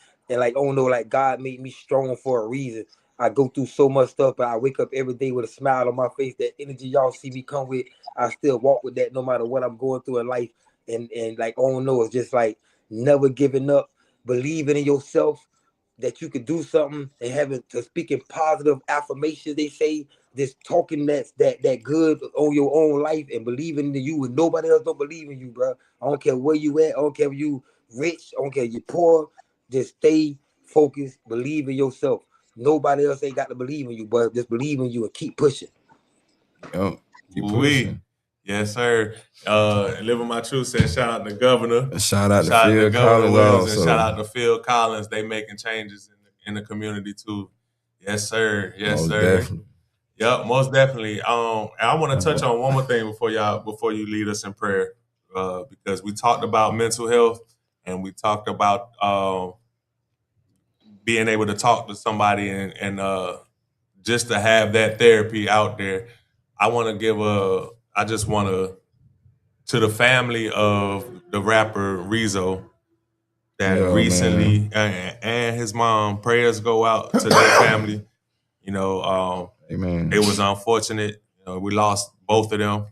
God made me strong for a reason. I go through so much stuff, but I wake up every day with a smile on my face. That energy y'all see me come with, I still walk with that no matter what I'm going through in life. And it's just like never giving up, believing in yourself that you could do something, and having to speaking positive affirmations. They say this talking that good on your own life and believing in you when nobody else don't believe in you, bro. I don't care where you at. I don't care if you rich. I don't care if you poor. Just stay focused. Believe in yourself. Nobody else ain't got to believe in you, but just believe in you and keep pushing. Keep pushing. Yes, sir. Living My Truth said, shout out to Governor. Shout out to Phil Collins also. And shout out to Phil Collins. They making changes in the community too. Yes, sir. Yes, sir. Definitely. Yep, most definitely. I want to touch on one more thing before you lead us in prayer, because we talked about mental health and we talked about being able to talk to somebody and just to have that therapy out there. I just want to the family of the rapper Rizzo that recently and his mom, prayers go out to their family. Amen. It was unfortunate. We lost both of them.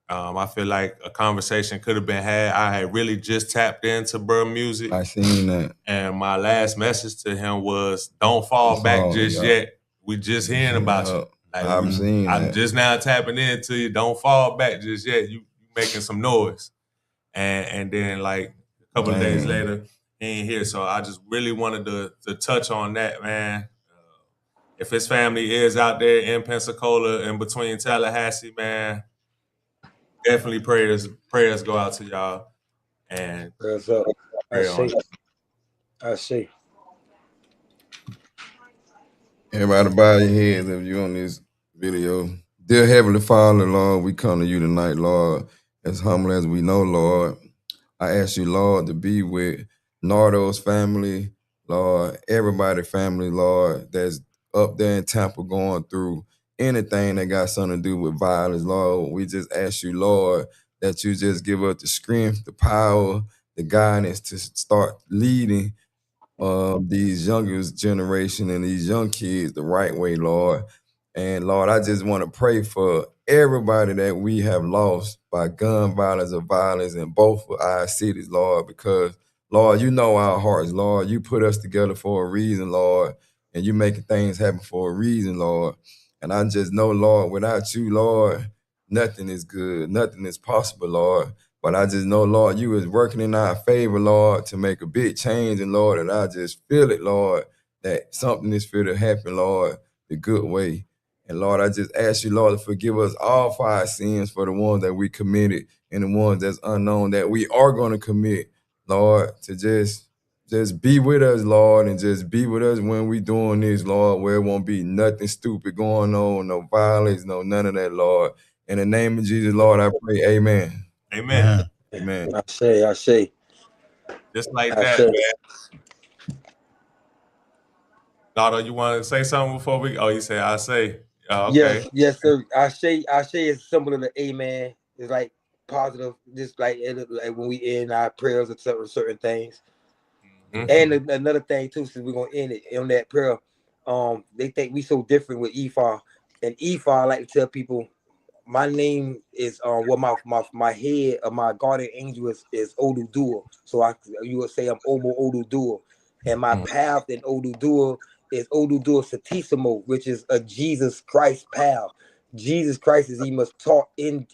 I feel like a conversation could have been had. I had really just tapped into bro music. I seen that. And my last message to him was, don't fall back just yet. We just hearing about you. Like, I'm just now tapping into you. Don't fall back just yet. You making some noise. And then like a couple of days later, he ain't here. So I just really wanted to touch on that, man. If his family is out there in Pensacola and between Tallahassee, man, definitely prayers go out to y'all. And prayers up. I see. Everybody bow your heads if you on this video. Dear Heavenly Father, Lord, we come to you tonight, Lord, as humble as we know, Lord. I ask you, Lord, to be with Nardo's family, Lord, everybody's family, Lord, that's up there in Tampa going through anything that got something to do with violence, Lord. We just ask you, Lord, that you just give us the strength, the power, the guidance to start leading these youngest generation and these young kids the right way, Lord. And Lord, I just want to pray for everybody that we have lost by gun violence or violence in both of our cities, Lord, because, Lord, you know our hearts, Lord. You put us together for a reason, Lord, and you making things happen for a reason, Lord. And I just know, Lord, without you, Lord, nothing is good. Nothing is possible, Lord. But I just know, Lord, you is working in our favor, Lord, to make a big change, and Lord, and I just feel it, Lord, that something is fit to happen, Lord, the good way. And Lord, I just ask you, Lord, to forgive us all for our sins, for the ones that we committed and the ones that's unknown that we are going to commit, Lord, to just be with us, Lord, and just be with us when we doing this, Lord, where it won't be nothing stupid going on, no violence, no none of that, Lord. In the name of Jesus, Lord, I pray, amen. Amen. Amen. I say. Just like that, man. Nardo, you want to say something before we? Oh, you say I say. Oh, okay. Yes, sir. I say is similar to amen. It's like positive, just like when we end our prayers or certain things. And another thing too, since we're gonna end it on that prayer, they think we so different with Ephah. And Ephah, I like to tell people, my name is my head of my guardian angel is Odudur. So you would say I'm Omo Odudur. And my path in Odudur is Odudur Satisimo, which is a Jesus Christ path. Jesus Christ is he must taught in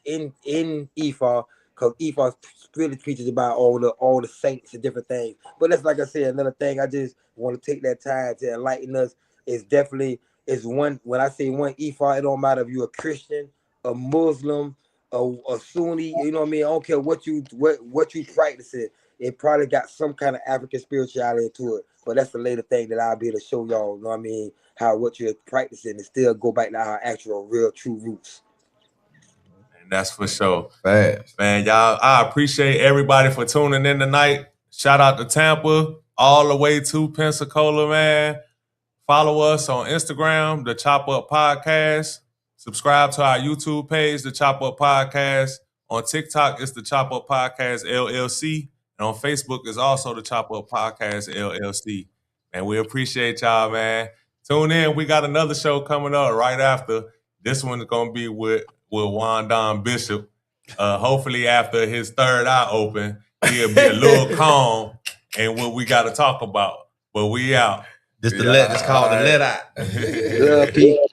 Ephah, because Ephah really preaches about all the saints and different things. But that's like I said, another thing I just want to take that time to enlighten us is definitely is one. When I say one Ephah, it don't matter if you're a Christian, a Muslim, a Sunni, you know what I mean? I don't care what you practice it probably got some kind of African spirituality to it. But that's the later thing that I'll be able to show y'all, you know what I mean, how what you're practicing and still go back to our actual real true roots. And that's for sure. Fast. Man, y'all, I appreciate everybody for tuning in tonight. Shout out to Tampa, all the way to Pcola, man. Follow us on Instagram, the Chop Up Podcast. Subscribe to our YouTube page, the Chop Up Podcast. On TikTok, it's the Chop Up Podcast LLC. And on Facebook, it's also the Chop Up Podcast LLC. And we appreciate y'all, man. Tune in. We got another show coming up right after. This one's going to be with Wandon Bishop. Hopefully after his third eye open, he'll be a little calm and what we got to talk about. But we out. This called the let out. Love people.